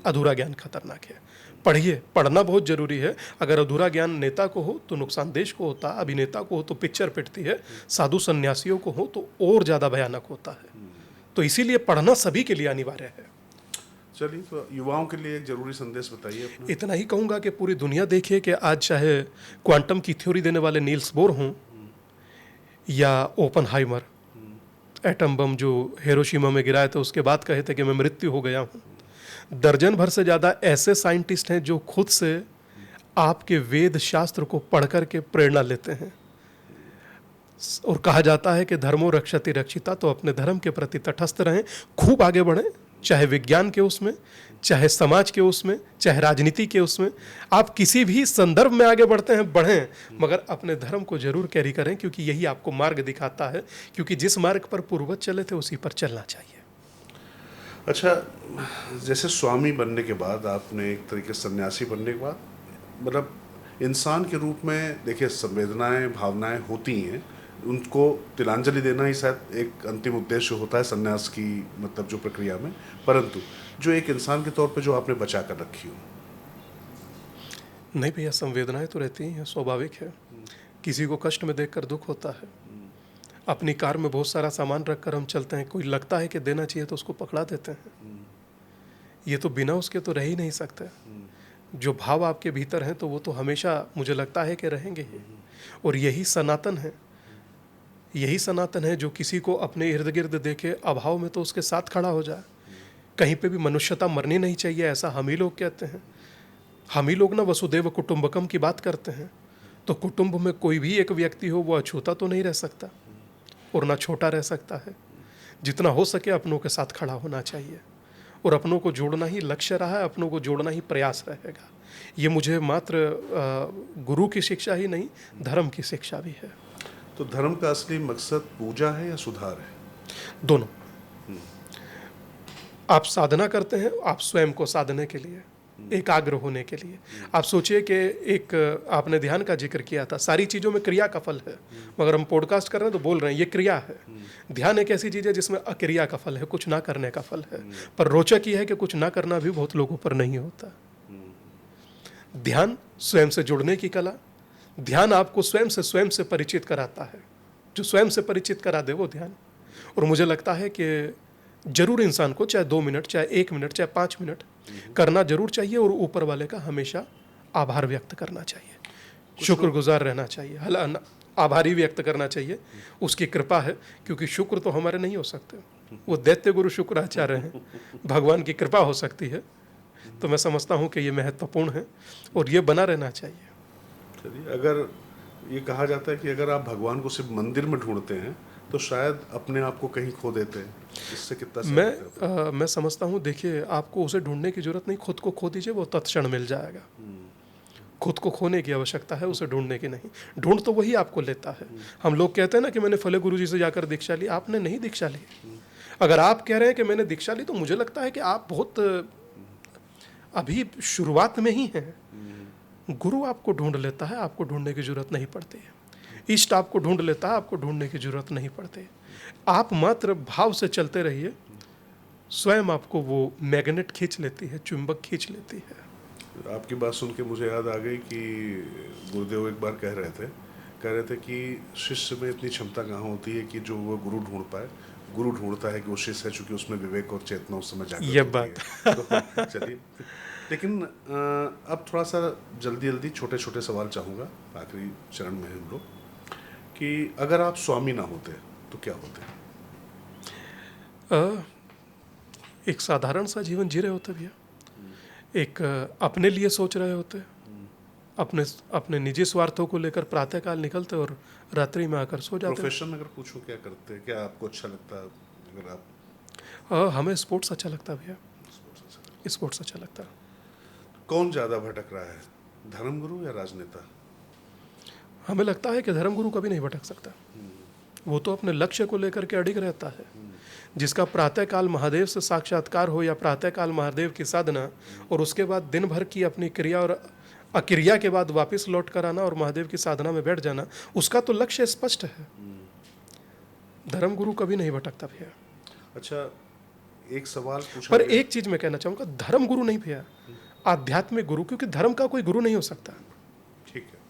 अधूरा ज्ञान खतरनाक है। पढ़िए, पढ़ना बहुत जरूरी है। अगर अधूरा ज्ञान नेता को हो तो नुकसान देश को होता, अभिनेता को हो तो पिक्चर पिटती है, साधु सन्यासियों को हो तो और ज़्यादा भयानक होता है। तो इसीलिए पढ़ना सभी के लिए अनिवार्य है। चलिए, तो युवाओं के लिए एक जरूरी संदेश बताइए अपना। इतना ही कहूँगा कि पूरी दुनिया देखिए कि आज चाहे क्वांटम की थ्योरी देने वाले नील्स बोर हों या ओपनहाइमर, एटम बम जो हिरोशिमा में गिराए थे उसके बाद कहे थे कि मैं मृत्यु हो गया हूँ, दर्जन भर से ज़्यादा ऐसे साइंटिस्ट हैं जो खुद से आपके वेद शास्त्र को पढ़ कर के प्रेरणा लेते हैं। और कहा जाता है कि धर्मो रक्षति रक्षिता, तो अपने धर्म के प्रति तटस्थ रहें, खूब आगे बढ़ें, चाहे विज्ञान के उसमें, चाहे समाज के उसमें, चाहे राजनीति के उसमें। आप किसी भी संदर्भ में आगे बढ़ते हैं, बढ़ें, मगर अपने धर्म को जरूर कैरी करें, क्योंकि यही आपको मार्ग दिखाता है। क्योंकि जिस मार्ग पर पूर्वज चले थे उसी पर चलना चाहिए। अच्छा, जैसे स्वामी बनने के बाद, आपने एक तरीके से सन्यासी बनने के बाद, मतलब इंसान के रूप में देखिए संवेदनाएं, भावनाएं होती हैं, उनको तिलांजलि देना ही शायद एक अंतिम उद्देश्य होता है संन्यास की मतलब जो प्रक्रिया में, परंतु जो एक इंसान के तौर पे जो आपने बचा कर रखी हो। नहीं भैया, संवेदनाएं तो रहती ही हैं, स्वाभाविक है। किसी को कष्ट में देखकर दुख होता है। अपनी कार में बहुत सारा सामान रखकर हम चलते हैं, कोई लगता है कि देना चाहिए तो उसको पकड़ा देते हैं। ये तो बिना उसके तो रह ही नहीं सकते। जो भाव आपके भीतर हैं तो वो तो हमेशा मुझे लगता है कि रहेंगे ही। और यही सनातन है, यही सनातन है जो किसी को अपने इर्द गिर्द देखे अभाव में तो उसके साथ खड़ा हो जाए। कहीं पे भी मनुष्यता मरनी नहीं चाहिए, ऐसा हम ही लोग कहते हैं। हम ही लोग ना वसुदेव कुटुंबकम की बात करते हैं। तो कुटुंब में कोई भी एक व्यक्ति हो वो अछूता तो नहीं रह सकता और ना छोटा रह सकता है। जितना हो सके अपनों के साथ खड़ा होना चाहिए और अपनों को जोड़ना ही लक्ष्य रहा है, अपनों को जोड़ना ही प्रयास रहेगा। ये मुझे मात्र गुरु की शिक्षा ही नहीं, धर्म की शिक्षा भी है। तो धर्म का असली मकसद पूजा है या सुधार है? दोनों। आप साधना करते हैं, आप स्वयं को साधने के लिए, एकाग्र होने के लिए। आप सोचिए कि एक आपने ध्यान का जिक्र किया था, सारी चीज़ों में क्रिया का फल है, मगर हम पॉडकास्ट कर रहे हैं तो बोल रहे हैं ये क्रिया है। ध्यान एक ऐसी चीज़ है जिसमें अक्रिया का फल है, कुछ ना करने का फल है। पर रोचक ये है कि कुछ ना करना भी बहुत लोगों पर नहीं होता। ध्यान स्वयं से जुड़ने की कला, ध्यान आपको स्वयं से परिचित कराता है। जो स्वयं से परिचित करा दे वो ध्यान। और मुझे लगता है कि जरूर इंसान को चाहे 2 मिनट, चाहे 1 मिनट, चाहे 5 मिनट करना जरूर चाहिए और ऊपर वाले का हमेशा आभार व्यक्त करना चाहिए, शुक्रगुजार रहना चाहिए, आभारी व्यक्त करना चाहिए। उसकी कृपा है, क्योंकि शुक्र तो हमारे नहीं हो सकते, वो दैत्य गुरु शुक्राचार्य हैं, भगवान की कृपा हो सकती है। तो मैं समझता हूँ कि ये महत्वपूर्ण है और ये बना रहना चाहिए। चलिए, अगर ये कहा जाता है कि अगर आप भगवान को सिर्फ मंदिर में ढूंढते हैं तो शायद अपने आप को कहीं खो देते हैं, इससे कितना सहमत हैं? मैं समझता हूँ, देखिए आपको उसे ढूंढने की जरूरत नहीं, खुद को खो दीजिए, वो तत्क्षण मिल जाएगा। खुद को खोने की आवश्यकता है, उसे ढूंढने की नहीं। ढूंढ तो वही आपको लेता है। हम लोग कहते हैं ना कि मैंने फले गुरु जी से जाकर दीक्षा ली, आपने नहीं दीक्षा ली। अगर आप कह रहे हैं कि मैंने दीक्षा ली तो मुझे लगता है कि आप बहुत अभी शुरुआत में ही हैं। गुरु आपको ढूंढ लेता है, आपको ढूंढने की जरूरत नहीं पड़ती है। इष्ट आपको ढूंढ लेता है, आपको ढूंढने की जरूरत नहीं पड़ती। आप मात्र भाव से चलते रहिए, स्वयं आपको वो मैग्नेट खींच लेती है, चुंबक खींच लेती है। आपकी बात सुन के मुझे याद आ गई कि गुरुदेव एक बार कह रहे थे कि शिष्य में इतनी क्षमता कहाँ होती है कि जो वो गुरु ढूंढ पाए। गुरु ढूंढता है कि वो शिष्य है, चूंकि उसमें विवेक और चेतना उस समय जागृत ये होती बात है। तो चलिए, लेकिन अब थोड़ा सा जल्दी छोटे छोटे सवाल चाहूँगा, आखिरी चरण में हम लोग, कि अगर आप स्वामी ना होते तो क्या होते? एक साधारण सा जीवन जी रहे होते भैया, एक अपने लिए सोच रहे होते, अपने निजी स्वार्थों को लेकर प्रातःकाल निकलते और रात्रि में आकर सो जाते। प्रोफेशन अगर पूछूं क्या करते, क्या आपको अच्छा लगता है? अगर आप हमें स्पोर्ट्स अच्छा लगता है भैया, स्पोर्ट्स अच्छा लगता है। कौन ज़्यादा भटक रहा है, धर्मगुरु या राजनेता? हमें लगता है कि धर्मगुरु कभी नहीं भटक सकता। वो तो अपने लक्ष्य को लेकर के अडिग रहता है। जिसका प्रातःकाल महादेव से साक्षात्कार हो या प्रातःकाल महादेव की साधना और उसके बाद दिन भर की अपनी क्रिया और अक्रिया के बाद वापस लौट कर आना और महादेव की साधना में बैठ जाना, उसका तो लक्ष्य स्पष्ट है। धर्मगुरु कभी नहीं भटकता भैया। अच्छा, एक सवाल पूछा पर गया- एक चीज मैं कहना चाहूंगा, धर्मगुरु नहीं भैया, आध्यात्मिक गुरु, क्योंकि धर्म का कोई गुरु नहीं हो सकता। ठीक है,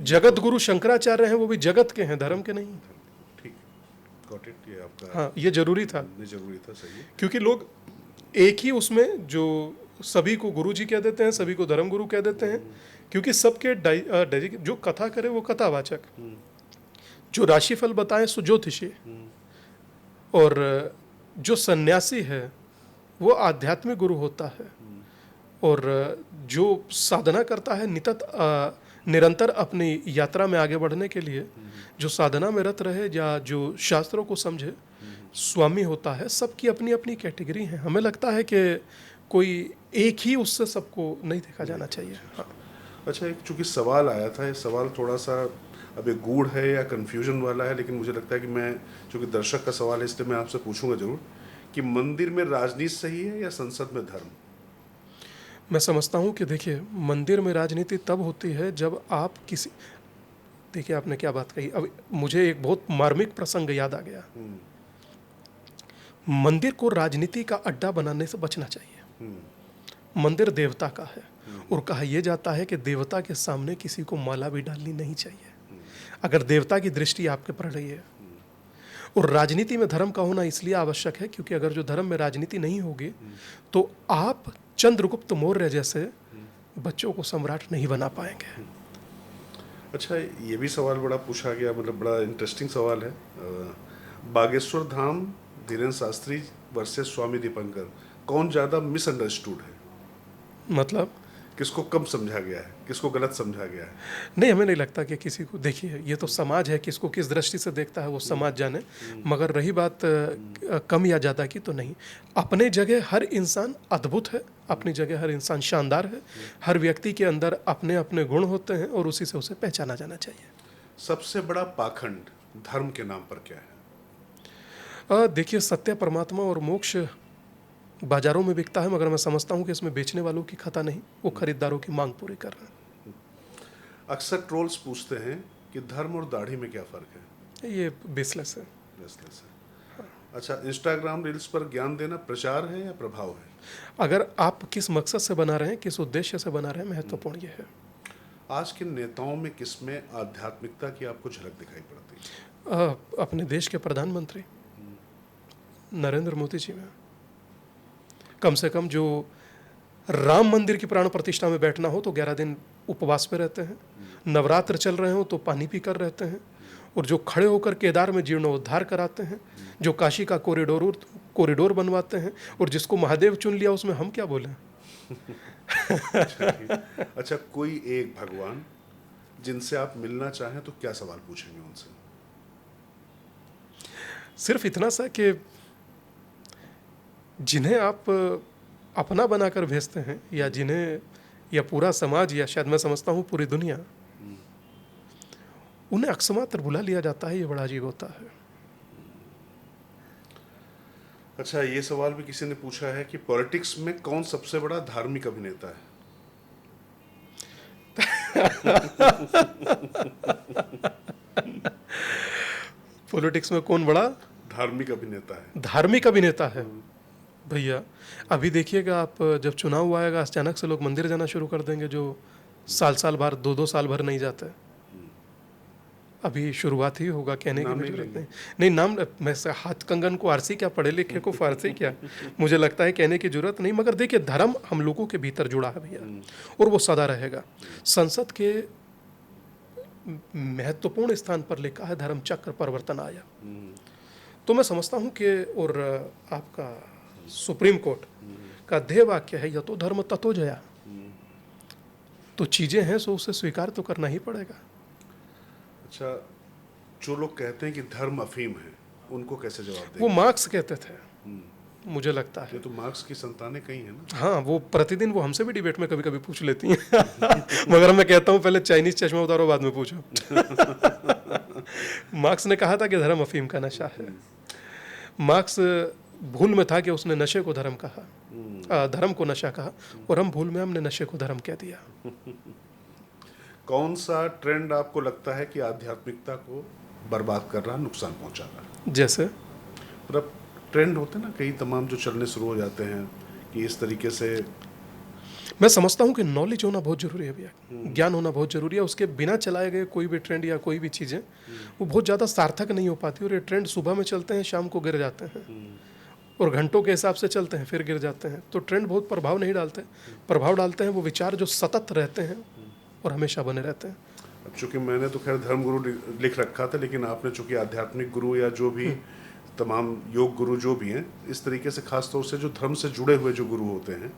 जगत गुरु शंकराचार्य हैं, वो भी जगत के हैं, धर्म के नहीं। ठीक है, गॉट इट। ये आपका हाँ, ये जरूरी था, ये जरूरी था, सही है। क्योंकि लोग एक ही उसमें जो सभी को गुरु जी कह देते हैं, सभी को धर्म गुरु कह देते हैं, क्योंकि सबके जो कथा करे वो कथावाचक, जो राशिफल बताए सो ज्योतिषी, और जो सन्यासी है वो आध्यात्मिक गुरु होता है, और जो साधना करता है निरंतर अपनी यात्रा में आगे बढ़ने के लिए, जो साधना में रत रहे या जो शास्त्रों को समझे, स्वामी होता है। सबकी अपनी अपनी कैटेगरी है। हमें लगता है कि कोई एक ही उससे सबको नहीं देखा जाना चाहिए। हाँ। अच्छा, एक चूंकि सवाल आया था, ये सवाल थोड़ा सा अब एक गूढ़ है या कन्फ्यूजन वाला है, लेकिन मुझे लगता है कि मैं, चूंकि दर्शक का सवाल है इसलिए मैं आपसे पूछूंगा जरूर, कि मंदिर में राजनीति सही है या संसद में धर्म? मैं समझता हूँ कि देखिए, मंदिर में राजनीति तब होती है जब आप देखिए आपने क्या बात कही, अब मुझे एक बहुत मार्मिक प्रसंग याद आ गया। मंदिर को राजनीति का अड्डा बनाने से बचना चाहिए। मंदिर देवता का है और कहा यह जाता है कि देवता के सामने किसी को माला भी डालनी नहीं चाहिए अगर देवता की दृष्टि आपके पड़ रही है। और राजनीति में धर्म का होना इसलिए आवश्यक है क्योंकि अगर जो धर्म में राजनीति नहीं होगी तो आप चंद्रगुप्त मौर्य जैसे बच्चों को सम्राट नहीं बना पाएंगे। अच्छा, ये भी सवाल बड़ा पूछा गया, मतलब बड़ा इंटरेस्टिंग सवाल है। बागेश्वर धाम धीरेन्द्र शास्त्री वर्सेस स्वामी दीपंकर, कौन ज़्यादा मिसअंडरस्टूड है? मतलब किसको कम समझा गया है, किसको गलत समझा गया है? नहीं, हमें नहीं लगता कि किसी को, देखिए ये तो समाज है, किसको किस दृष्टि से देखता है वो समाज जाने। मगर रही बात कम या ज़्यादा की, तो नहीं, अपने जगह हर इंसान अद्भुत है, अपनी जगह हर इंसान शानदार है। हर व्यक्ति के अंदर अपने अपने गुण होते हैं और उसी से उसे पहचाना जाना चाहिए। सबसे बड़ा पाखंड धर्म के नाम पर क्या है? देखिए, सत्य, परमात्मा और मोक्ष बाजारों में बिकता है, मगर मैं समझता हूँ कि इसमें बेचने वालों की खता नहीं, वो खरीदारों की मांग पूरी कर रहे हैं। अक्सर ट्रोल्स पूछते हैं कि धर्म और दाढ़ी में क्या फ़र्क है? ये बेसलेस है। बेसलेस है। अच्छा, इंस्टाग्राम रील्स पर ज्ञान देना प्रचार है या प्रभाव है? अगर आप किस मकसद से बना रहे हैं, किस उद्देश्य से बना रहे हैं, महत्वपूर्ण ये है। आज के नेताओं में किसमें आध्यात्मिकता की आपको झलक दिखाई पड़ती है? अपने देश के प्रधानमंत्री नरेंद्र मोदी जी में। कम से कम जो राम मंदिर की प्राण प्रतिष्ठा में बैठना हो तो 11 दिन उपवास पे रहते हैं, नवरात्र चल रहे हो तो पानी पी कर रहते हैं, और जो खड़े होकर केदार में जीर्णोद्धार कराते हैं, जो काशी का कॉरिडोर बनवाते हैं, और जिसको महादेव चुन लिया उसमें हम क्या बोलें। अच्छा, कोई एक भगवान जिनसे आप मिलना चाहें तो क्या सवाल पूछेंगे उनसे? सिर्फ इतना सा कि जिन्हें आप अपना बनाकर भेजते हैं, या जिन्हें, या पूरा समाज, या शायद मैं समझता हूँ पूरी दुनिया, उन्हें अकस्मात्र बुला लिया जाता है, ये बड़ा अजीब होता है। अच्छा, ये सवाल भी किसी ने पूछा है कि पॉलिटिक्स में कौन सबसे बड़ा धार्मिक अभिनेता है? पॉलिटिक्स में कौन बड़ा धार्मिक अभिनेता है? धार्मिक अभिनेता है? भैया, अभी देखिएगा आप, जब चुनाव आएगा अचानक से लोग मंदिर जाना शुरू कर देंगे, जो साल भर, 2-2 साल भर नहीं जाते। अभी शुरुआत ही होगा, कहने की भी जरूरत नहीं। नाम, मैं हाथ कंगन को आरसी क्या, पढ़े लिखे को फारसी क्या, मुझे लगता है कहने की जरूरत नहीं। मगर देखिए, धर्म हम लोगों के भीतर जुड़ा है भैया, और वो सदा रहेगा। संसद के महत्वपूर्ण स्थान पर लिखा है धर्म चक्र परिवर्तन आया। तो मैं समझता हूँ कि, और आपका सुप्रीम कोर्ट का ध्येय वाक्य है, या तो धर्म ततो जया। तो चीजें हैं सो उसे स्वीकार तो करना ही पड़ेगा। अच्छा, जो लोग कहते हैं कि धर्म अफीम है, उनको कैसे जवाब देंगे? वो मार्क्स कहते थे, मुझे लगता है। ये तो मार्क्स की संतानें कहीं है ना। हाँ, वो प्रतिदिन वो हमसे भी डिबेट में कभी कभी पूछ लेती हैं। मगर मैं कहता हूँ पहले चाइनीज चश्मा उतारो, बाद में पूछो। मार्क्स ने कहा था कि धर्म अफीम का नशा है। मार्क्स भूल में था कि उसने नशे को धर्म कहा, धर्म को नशा कहा, और हम भूल में हमने नशे को धर्म कह दिया। कौन सा ट्रेंड आपको लगता है कि आध्यात्मिकता को बर्बाद कर रहा, नुकसान पहुंचा रहा है? जैसे मतलब ट्रेंड होते हैं ना कई तमाम, जो चलने शुरू हो जाते हैं कि इस तरीके से। मैं समझता हूँ कि नॉलेज होना बहुत जरूरी है भैया, ज्ञान होना बहुत जरूरी है। उसके बिना चलाए गए कोई भी ट्रेंड या कोई भी चीज़ें वो बहुत ज़्यादा सार्थक नहीं हो पाती। और ये ट्रेंड सुबह में चलते हैं, शाम को गिर जाते हैं, और घंटों के हिसाब से चलते हैं, फिर गिर जाते हैं। तो ट्रेंड बहुत प्रभाव नहीं डालते। प्रभाव डालते हैं वो विचार जो सतत रहते हैं और हमेशा बने रहते हैं। अब चूंकि मैंने तो खैर धर्म गुरु लिख रखा था, लेकिन आपने चूंकि आध्यात्मिक गुरु या जो भी तमाम योग गुरु जो भी हैं, इस तरीके से खास तौर से जो धर्म से जुड़े हुए जो गुरु होते हैं,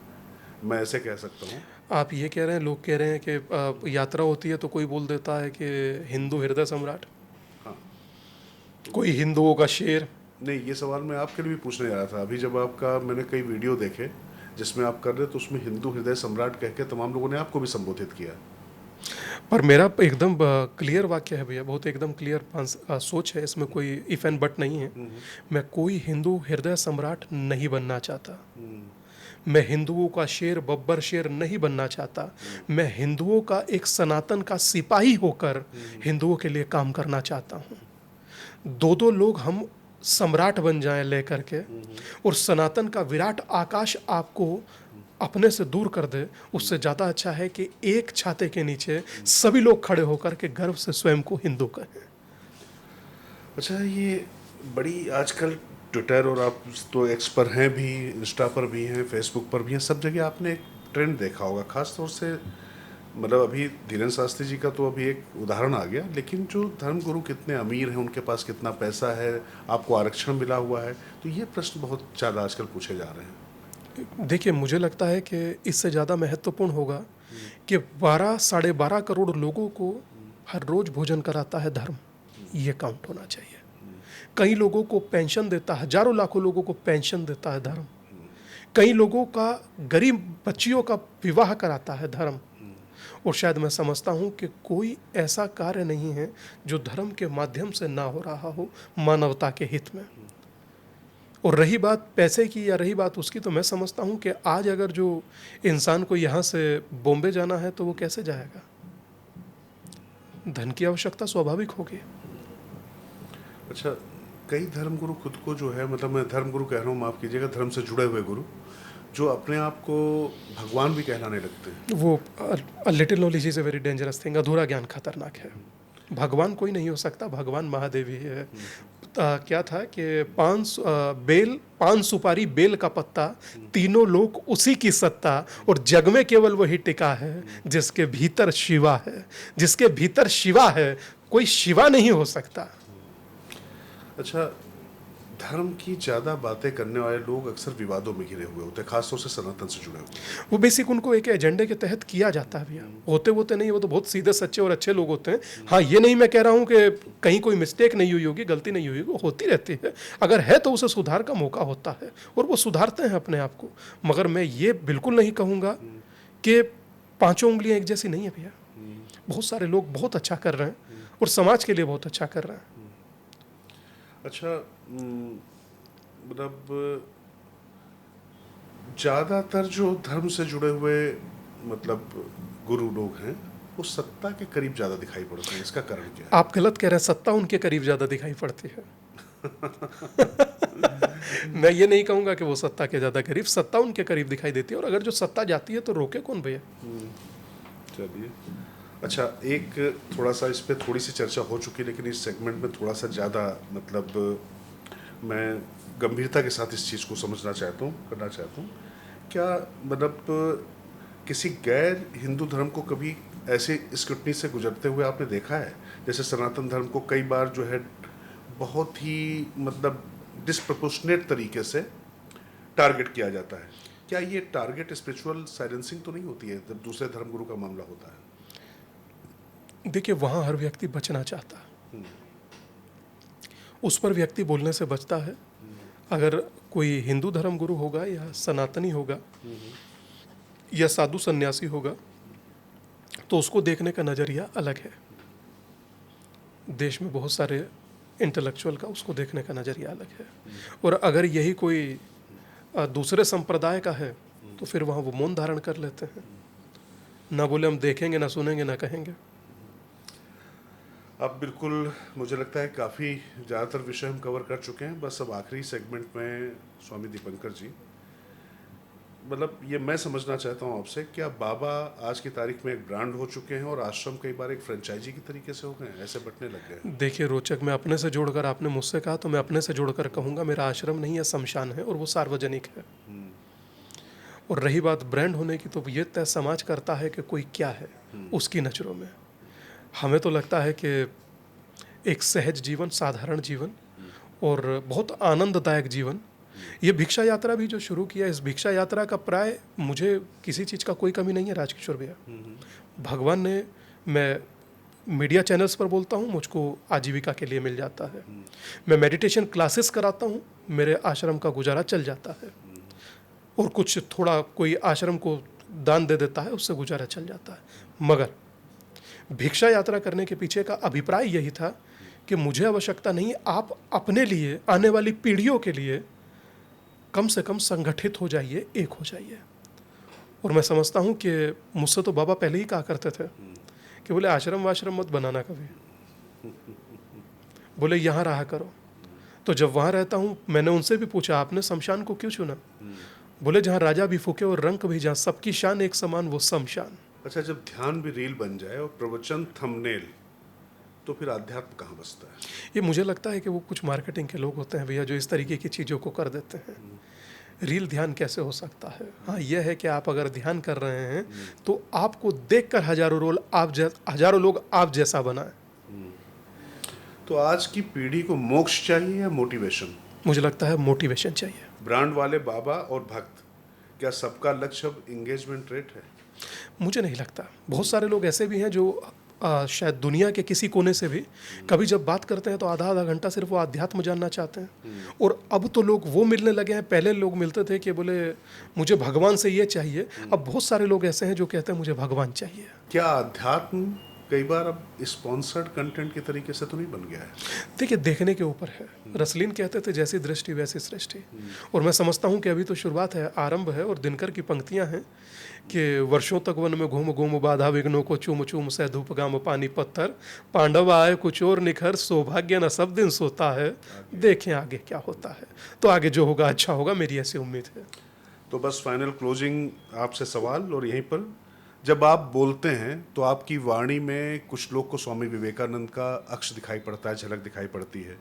मैं ऐसे कह सकता हूँ। आप ये कह रहे हैं, लोग कह रहे हैं कि यात्रा होती है तो कोई बोल देता है कि हिंदू हृदय सम्राट, हाँ, कोई हिंदुओं का शेर। नहीं, ये सवाल मैं आपके लिए भी पूछने जा रहा था। अभी जब आपका मैंने कई वीडियो देखे जिसमें आप कर रहे, तो उसमें हिंदू हृदय सम्राट कह के तमाम लोगों ने आपको भी संबोधित किया। पर मेरा एकदम क्लियर वाक्य है भैया, बहुत एकदम क्लियर सोच है, इसमें कोई इफ एंड बट नहीं है। मैं कोई हिंदू हृदय सम्राट नहीं बनना चाहता। मैं हिंदुओं का शेर बब्बर शेर नहीं बनना चाहता, मैं हिंदुओं का एक सनातन का सिपाही होकर हिंदुओं के लिए काम करना चाहता हूँ। दो दो लोग हम सम्राट बन जाएं लेकर के, और सनातन का विराट आकाश आपको अपने से दूर कर दे, उससे ज़्यादा अच्छा है कि एक छाते के नीचे सभी लोग खड़े होकर के गर्व से स्वयं को हिंदू कहें। अच्छा, ये बड़ी आजकल ट्विटर और आप तो एक्स पर हैं भी, इंस्टा पर भी हैं, फेसबुक पर भी हैं, सब जगह आपने एक ट्रेंड देखा होगा, खास तौर से मतलब अभी धीरेन्द्र शास्त्री जी का तो अभी एक उदाहरण आ गया, लेकिन जो धर्मगुरु कितने अमीर हैं, उनके पास कितना पैसा है, आपको आरक्षण मिला हुआ है, तो ये प्रश्न बहुत ज़्यादा आजकल पूछे जा रहे हैं। देखिए, मुझे लगता है कि इससे ज़्यादा महत्वपूर्ण होगा कि 12 साढ़े 12 करोड़ लोगों को हर रोज़ भोजन कराता है धर्म, ये काउंट होना चाहिए। कई लोगों को पेंशन देता है, हजारों लाखों लोगों को पेंशन देता है धर्म। कई लोगों का गरीब बच्चियों का विवाह कराता है धर्म। और शायद मैं समझता हूँ कि कोई ऐसा कार्य नहीं है जो धर्म के माध्यम से ना हो रहा हो मानवता के हित में। और रही बात पैसे की या रही बात उसकी, तो मैं समझता हूँ कि आज अगर जो इंसान को यहाँ से बॉम्बे जाना है तो वो कैसे जाएगा? धन की आवश्यकता स्वाभाविक होगी। अच्छा, कई धर्मगुरु खुद को जो है, मतलब मैं धर्मगुरु कह रहा हूँ, माफ़ कीजिएगा, धर्म से जुड़े हुए गुरु जो अपने आप को भगवान भी कहलाने लगते हैं। वो little knowledge is a very dangerous thing. अधूरा ज्ञान खतरनाक है। भगवान कोई नहीं हो सकता, भगवान महादेव ही है। क्या था कि 5 सुपारी बेल का पत्ता, तीनों लोग उसी की सत्ता, और जग में केवल वही टिका है जिसके भीतर शिवा है। जिसके भीतर शिवा है, कोई शिवा नहीं हो सकता। अच्छा, धर्म की ज़्यादा बातें करने वाले लोग अक्सर विवादों में घिरे हुए होते हैं, खासतौर से सनातन से जुड़े हुए। वो बेसिक उनको एक एजेंडे के तहत किया जाता है भैया। होते नहीं, वो तो बहुत सीधे सच्चे और अच्छे लोग होते हैं। हाँ, ये नहीं मैं कह रहा हूँ कि कहीं कोई मिस्टेक नहीं हुई होगी, गलती नहीं हुई होगी, वो होती रहती है। अगर है तो उसे सुधार का मौका होता है और वो सुधारते हैं अपने आप को। मगर मैं ये बिल्कुल नहीं कहूँगा कि 5 उंगलियाँ एक जैसी नहीं है भैया। बहुत सारे लोग बहुत अच्छा कर रहे हैं और समाज के लिए बहुत अच्छा कर रहे हैं। अच्छा, मतलब ज़्यादातर जो धर्म से जुड़े हुए मतलब गुरु लोग हैं, वो सत्ता के करीब ज़्यादा दिखाई पड़ते हैं, इसका कारण क्या है? आप गलत कह रहे हैं, सत्ता उनके करीब ज़्यादा दिखाई पड़ती है। मैं ये नहीं कहूँगा कि वो सत्ता के ज़्यादा करीब, सत्ता उनके करीब दिखाई देती है। और अगर जो सत्ता जाती है तो रोके कौन भैया? चलिए, अच्छा, एक थोड़ा सा इस पे थोड़ी सी चर्चा हो चुकी है, लेकिन इस सेगमेंट में थोड़ा सा ज़्यादा मतलब मैं गंभीरता के साथ इस चीज़ को समझना चाहता हूँ, करना चाहता हूँ। क्या मतलब किसी गैर हिंदू धर्म को कभी ऐसे स्क्रूटनी से गुजरते हुए आपने देखा है? जैसे सनातन धर्म को कई बार जो है बहुत ही मतलब डिस्प्रपोर्शनेट तरीके से टारगेट किया जाता है। क्या ये टारगेट स्पिरिचुअल साइलेंसिंग तो नहीं होती है जब दूसरे धर्मगुरु का मामला होता है? देखिए, वहाँ हर व्यक्ति बचना चाहता है, उस पर व्यक्ति बोलने से बचता है। अगर कोई हिंदू धर्म गुरु होगा या सनातनी होगा या साधु सन्यासी होगा तो उसको देखने का नज़रिया अलग है। देश में बहुत सारे इंटेलेक्चुअल का उसको देखने का नज़रिया अलग है। और अगर यही कोई दूसरे संप्रदाय का है तो फिर वहाँ वो मौन धारण कर लेते हैं, ना बोले हम देखेंगे, ना सुनेंगे, ना कहेंगे। अब बिल्कुल मुझे लगता है काफ़ी ज़्यादातर विषय हम कवर कर चुके हैं। बस अब आखिरी सेगमेंट में स्वामी दीपंकर जी, मतलब ये मैं समझना चाहता हूँ आपसे, क्या बाबा आज की तारीख में एक ब्रांड हो चुके हैं और आश्रम कई बार एक फ्रेंचाइजी की तरीके से हो गए हैं, ऐसे बटने लग गए? देखिए रोचक, मैं अपने से जोड़कर, आपने मुझसे कहा तो मैं अपने से जोड़कर कहूँगा, मेरा आश्रम नहीं है, शमशान है और वो सार्वजनिक है। और रही बात ब्रांड होने की, तो ये तय समाज करता है कि कोई क्या है उसकी नज़रों में। हमें तो लगता है कि एक सहज जीवन, साधारण जीवन और बहुत आनंददायक जीवन, ये भिक्षा यात्रा भी जो शुरू किया, इस भिक्षा यात्रा का प्राय मुझे किसी चीज़ का कोई कमी नहीं है राजकिशोर भैया। भगवान ने, मैं मीडिया चैनल्स पर बोलता हूँ, मुझको आजीविका के लिए मिल जाता है। मैं मेडिटेशन क्लासेस कराता हूँ, मेरे आश्रम का गुजारा चल जाता है। और कुछ थोड़ा कोई आश्रम को दान दे देता है, उससे गुजारा चल जाता है। मगर भिक्षा यात्रा करने के पीछे का अभिप्राय यही था कि मुझे आवश्यकता नहीं, आप अपने लिए, आने वाली पीढ़ियों के लिए कम से कम संगठित हो जाइए, एक हो जाइए। और मैं समझता हूँ कि मुझसे तो बाबा पहले ही कहा करते थे कि बोले आश्रम वाश्रम मत बनाना कभी, बोले यहाँ रहा करो। तो जब वहाँ रहता हूँ, मैंने उनसे भी पूछा आपने शमशान को क्यों चुना? बोले जहाँ राजा भी फूके और रंक भी जहाँ, सबकी शान एक समान वो शमशान। अच्छा, जब ध्यान भी रील बन जाए और प्रवचन थंबनेल, तो फिर आध्यात्म कहाँ बसता है? ये मुझे लगता है कि वो कुछ मार्केटिंग के लोग होते हैं भैया, जो इस तरीके की चीज़ों को कर देते हैं। रील ध्यान कैसे हो सकता है? हाँ, यह है कि आप अगर ध्यान कर रहे हैं तो आपको देखकर हजारों लोग आप जैसा बनाएं। तो आज की पीढ़ी को मोक्ष चाहिए या मोटिवेशन? मुझे लगता है मोटिवेशन चाहिए। ब्रांड वाले बाबा और भक्त, क्या सबका लक्ष्य अब एंगेजमेंट रेट है? मुझे नहीं लगता। बहुत सारे लोग ऐसे भी हैं जो शायद दुनिया के किसी कोने से भी कभी जब बात करते हैं तो आधा आधा घंटा सिर्फ वो आध्यात्म जानना चाहते हैं। और अब तो लोग वो मिलने लगे हैं, पहले लोग मिलते थे कि बोले मुझे भगवान से ये चाहिए, अब बहुत सारे लोग ऐसे हैं जो कहते हैं मुझे भगवान चाहिए। क्या अध्यात्म कई बार अब स्पॉन्सर्ड कंटेंट के तरीके से तो नहीं बन गया है? देखिए, देखने के ऊपर है। रसलीन कहते थे जैसी दृष्टि वैसी सृष्टि। और मैं समझता हूँ कि अभी तो शुरुआत है, आरंभ है। और दिनकर की पंक्तियाँ हैं कि वर्षों तक वन में घूम घूम बाधा विघ्नों को चूम चूम से धूप गाम पानी पत्थर, पांडव आए कुछ और निखर, सौभाग्य न सब दिन सोता है, देखें आगे क्या होता है। तो आगे जो होगा अच्छा होगा, मेरी ऐसी उम्मीद है। तो बस फाइनल क्लोजिंग आपसे सवाल, और यहीं पर जब आप बोलते हैं तो आपकी वाणी में कुछ लोग को स्वामी विवेकानंद का अक्ष दिखाई पड़ता है, झलक दिखाई पड़ती है,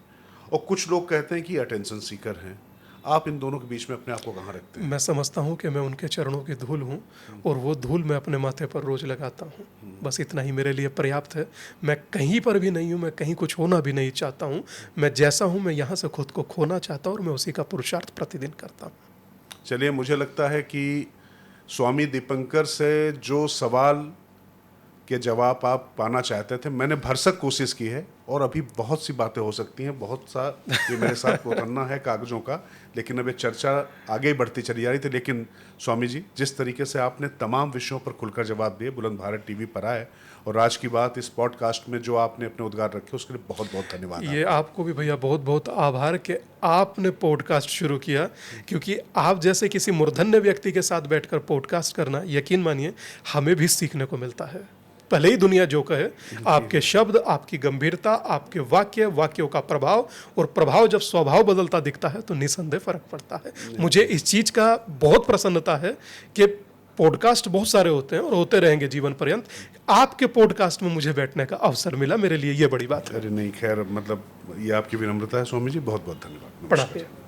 और कुछ लोग कहते हैं कि अटेंशन सीकर हैं। आप इन दोनों के बीच में अपने आप को कहाँ रखते हैं? मैं समझता हूँ कि मैं उनके चरणों की धूल हूँ और वो धूल मैं अपने माथे पर रोज लगाता हूँ। बस इतना ही मेरे लिए पर्याप्त है। मैं कहीं पर भी नहीं हूँ, मैं कहीं कुछ होना भी नहीं चाहता हूँ। मैं जैसा हूँ मैं यहाँ से खुद को खोना चाहता हूँ और मैं उसी का पुरुषार्थ प्रतिदिन करता हूँ। चलिए, मुझे लगता है कि स्वामी दीपंकर से जो सवाल के जवाब आप पाना चाहते थे, मैंने भरसक कोशिश की है, और अभी बहुत सी बातें हो सकती हैं, बहुत सा ये मेरे साथ उतरना है कागजों का, लेकिन अब ये चर्चा आगे बढ़ती चली जा रही थी। लेकिन स्वामी जी, जिस तरीके से आपने तमाम विषयों पर खुलकर जवाब दिए, बुलंद भारत टीवी पर आए, और आज की बात इस पॉडकास्ट में जो आपने अपने उद्गार रखे, उसके लिए बहुत बहुत धन्यवाद। ये आपको भी भैया बहुत बहुत आभार कि आपने पॉडकास्ट शुरू किया, क्योंकि आप जैसे किसी मूर्धन्य व्यक्ति के साथ बैठकर पॉडकास्ट करना, यकीन मानिए हमें भी सीखने को मिलता है। भले ही दुनिया जो कहे, आपके शब्द, आपकी गंभीरता, आपके वाक्यों का प्रभाव, और प्रभाव जब स्वभाव बदलता दिखता है तो निसंदेह फर्क पड़ता है। मुझे इस चीज़ का बहुत प्रसन्नता है कि पॉडकास्ट बहुत सारे होते हैं और होते रहेंगे जीवन पर्यंत। आपके पॉडकास्ट में मुझे बैठने का अवसर मिला, मेरे लिए ये बड़ी बात है। अरे नहीं, खैर, मतलब ये आपकी विनम्रता है स्वामी जी, बहुत बहुत धन्यवाद। पढ़ा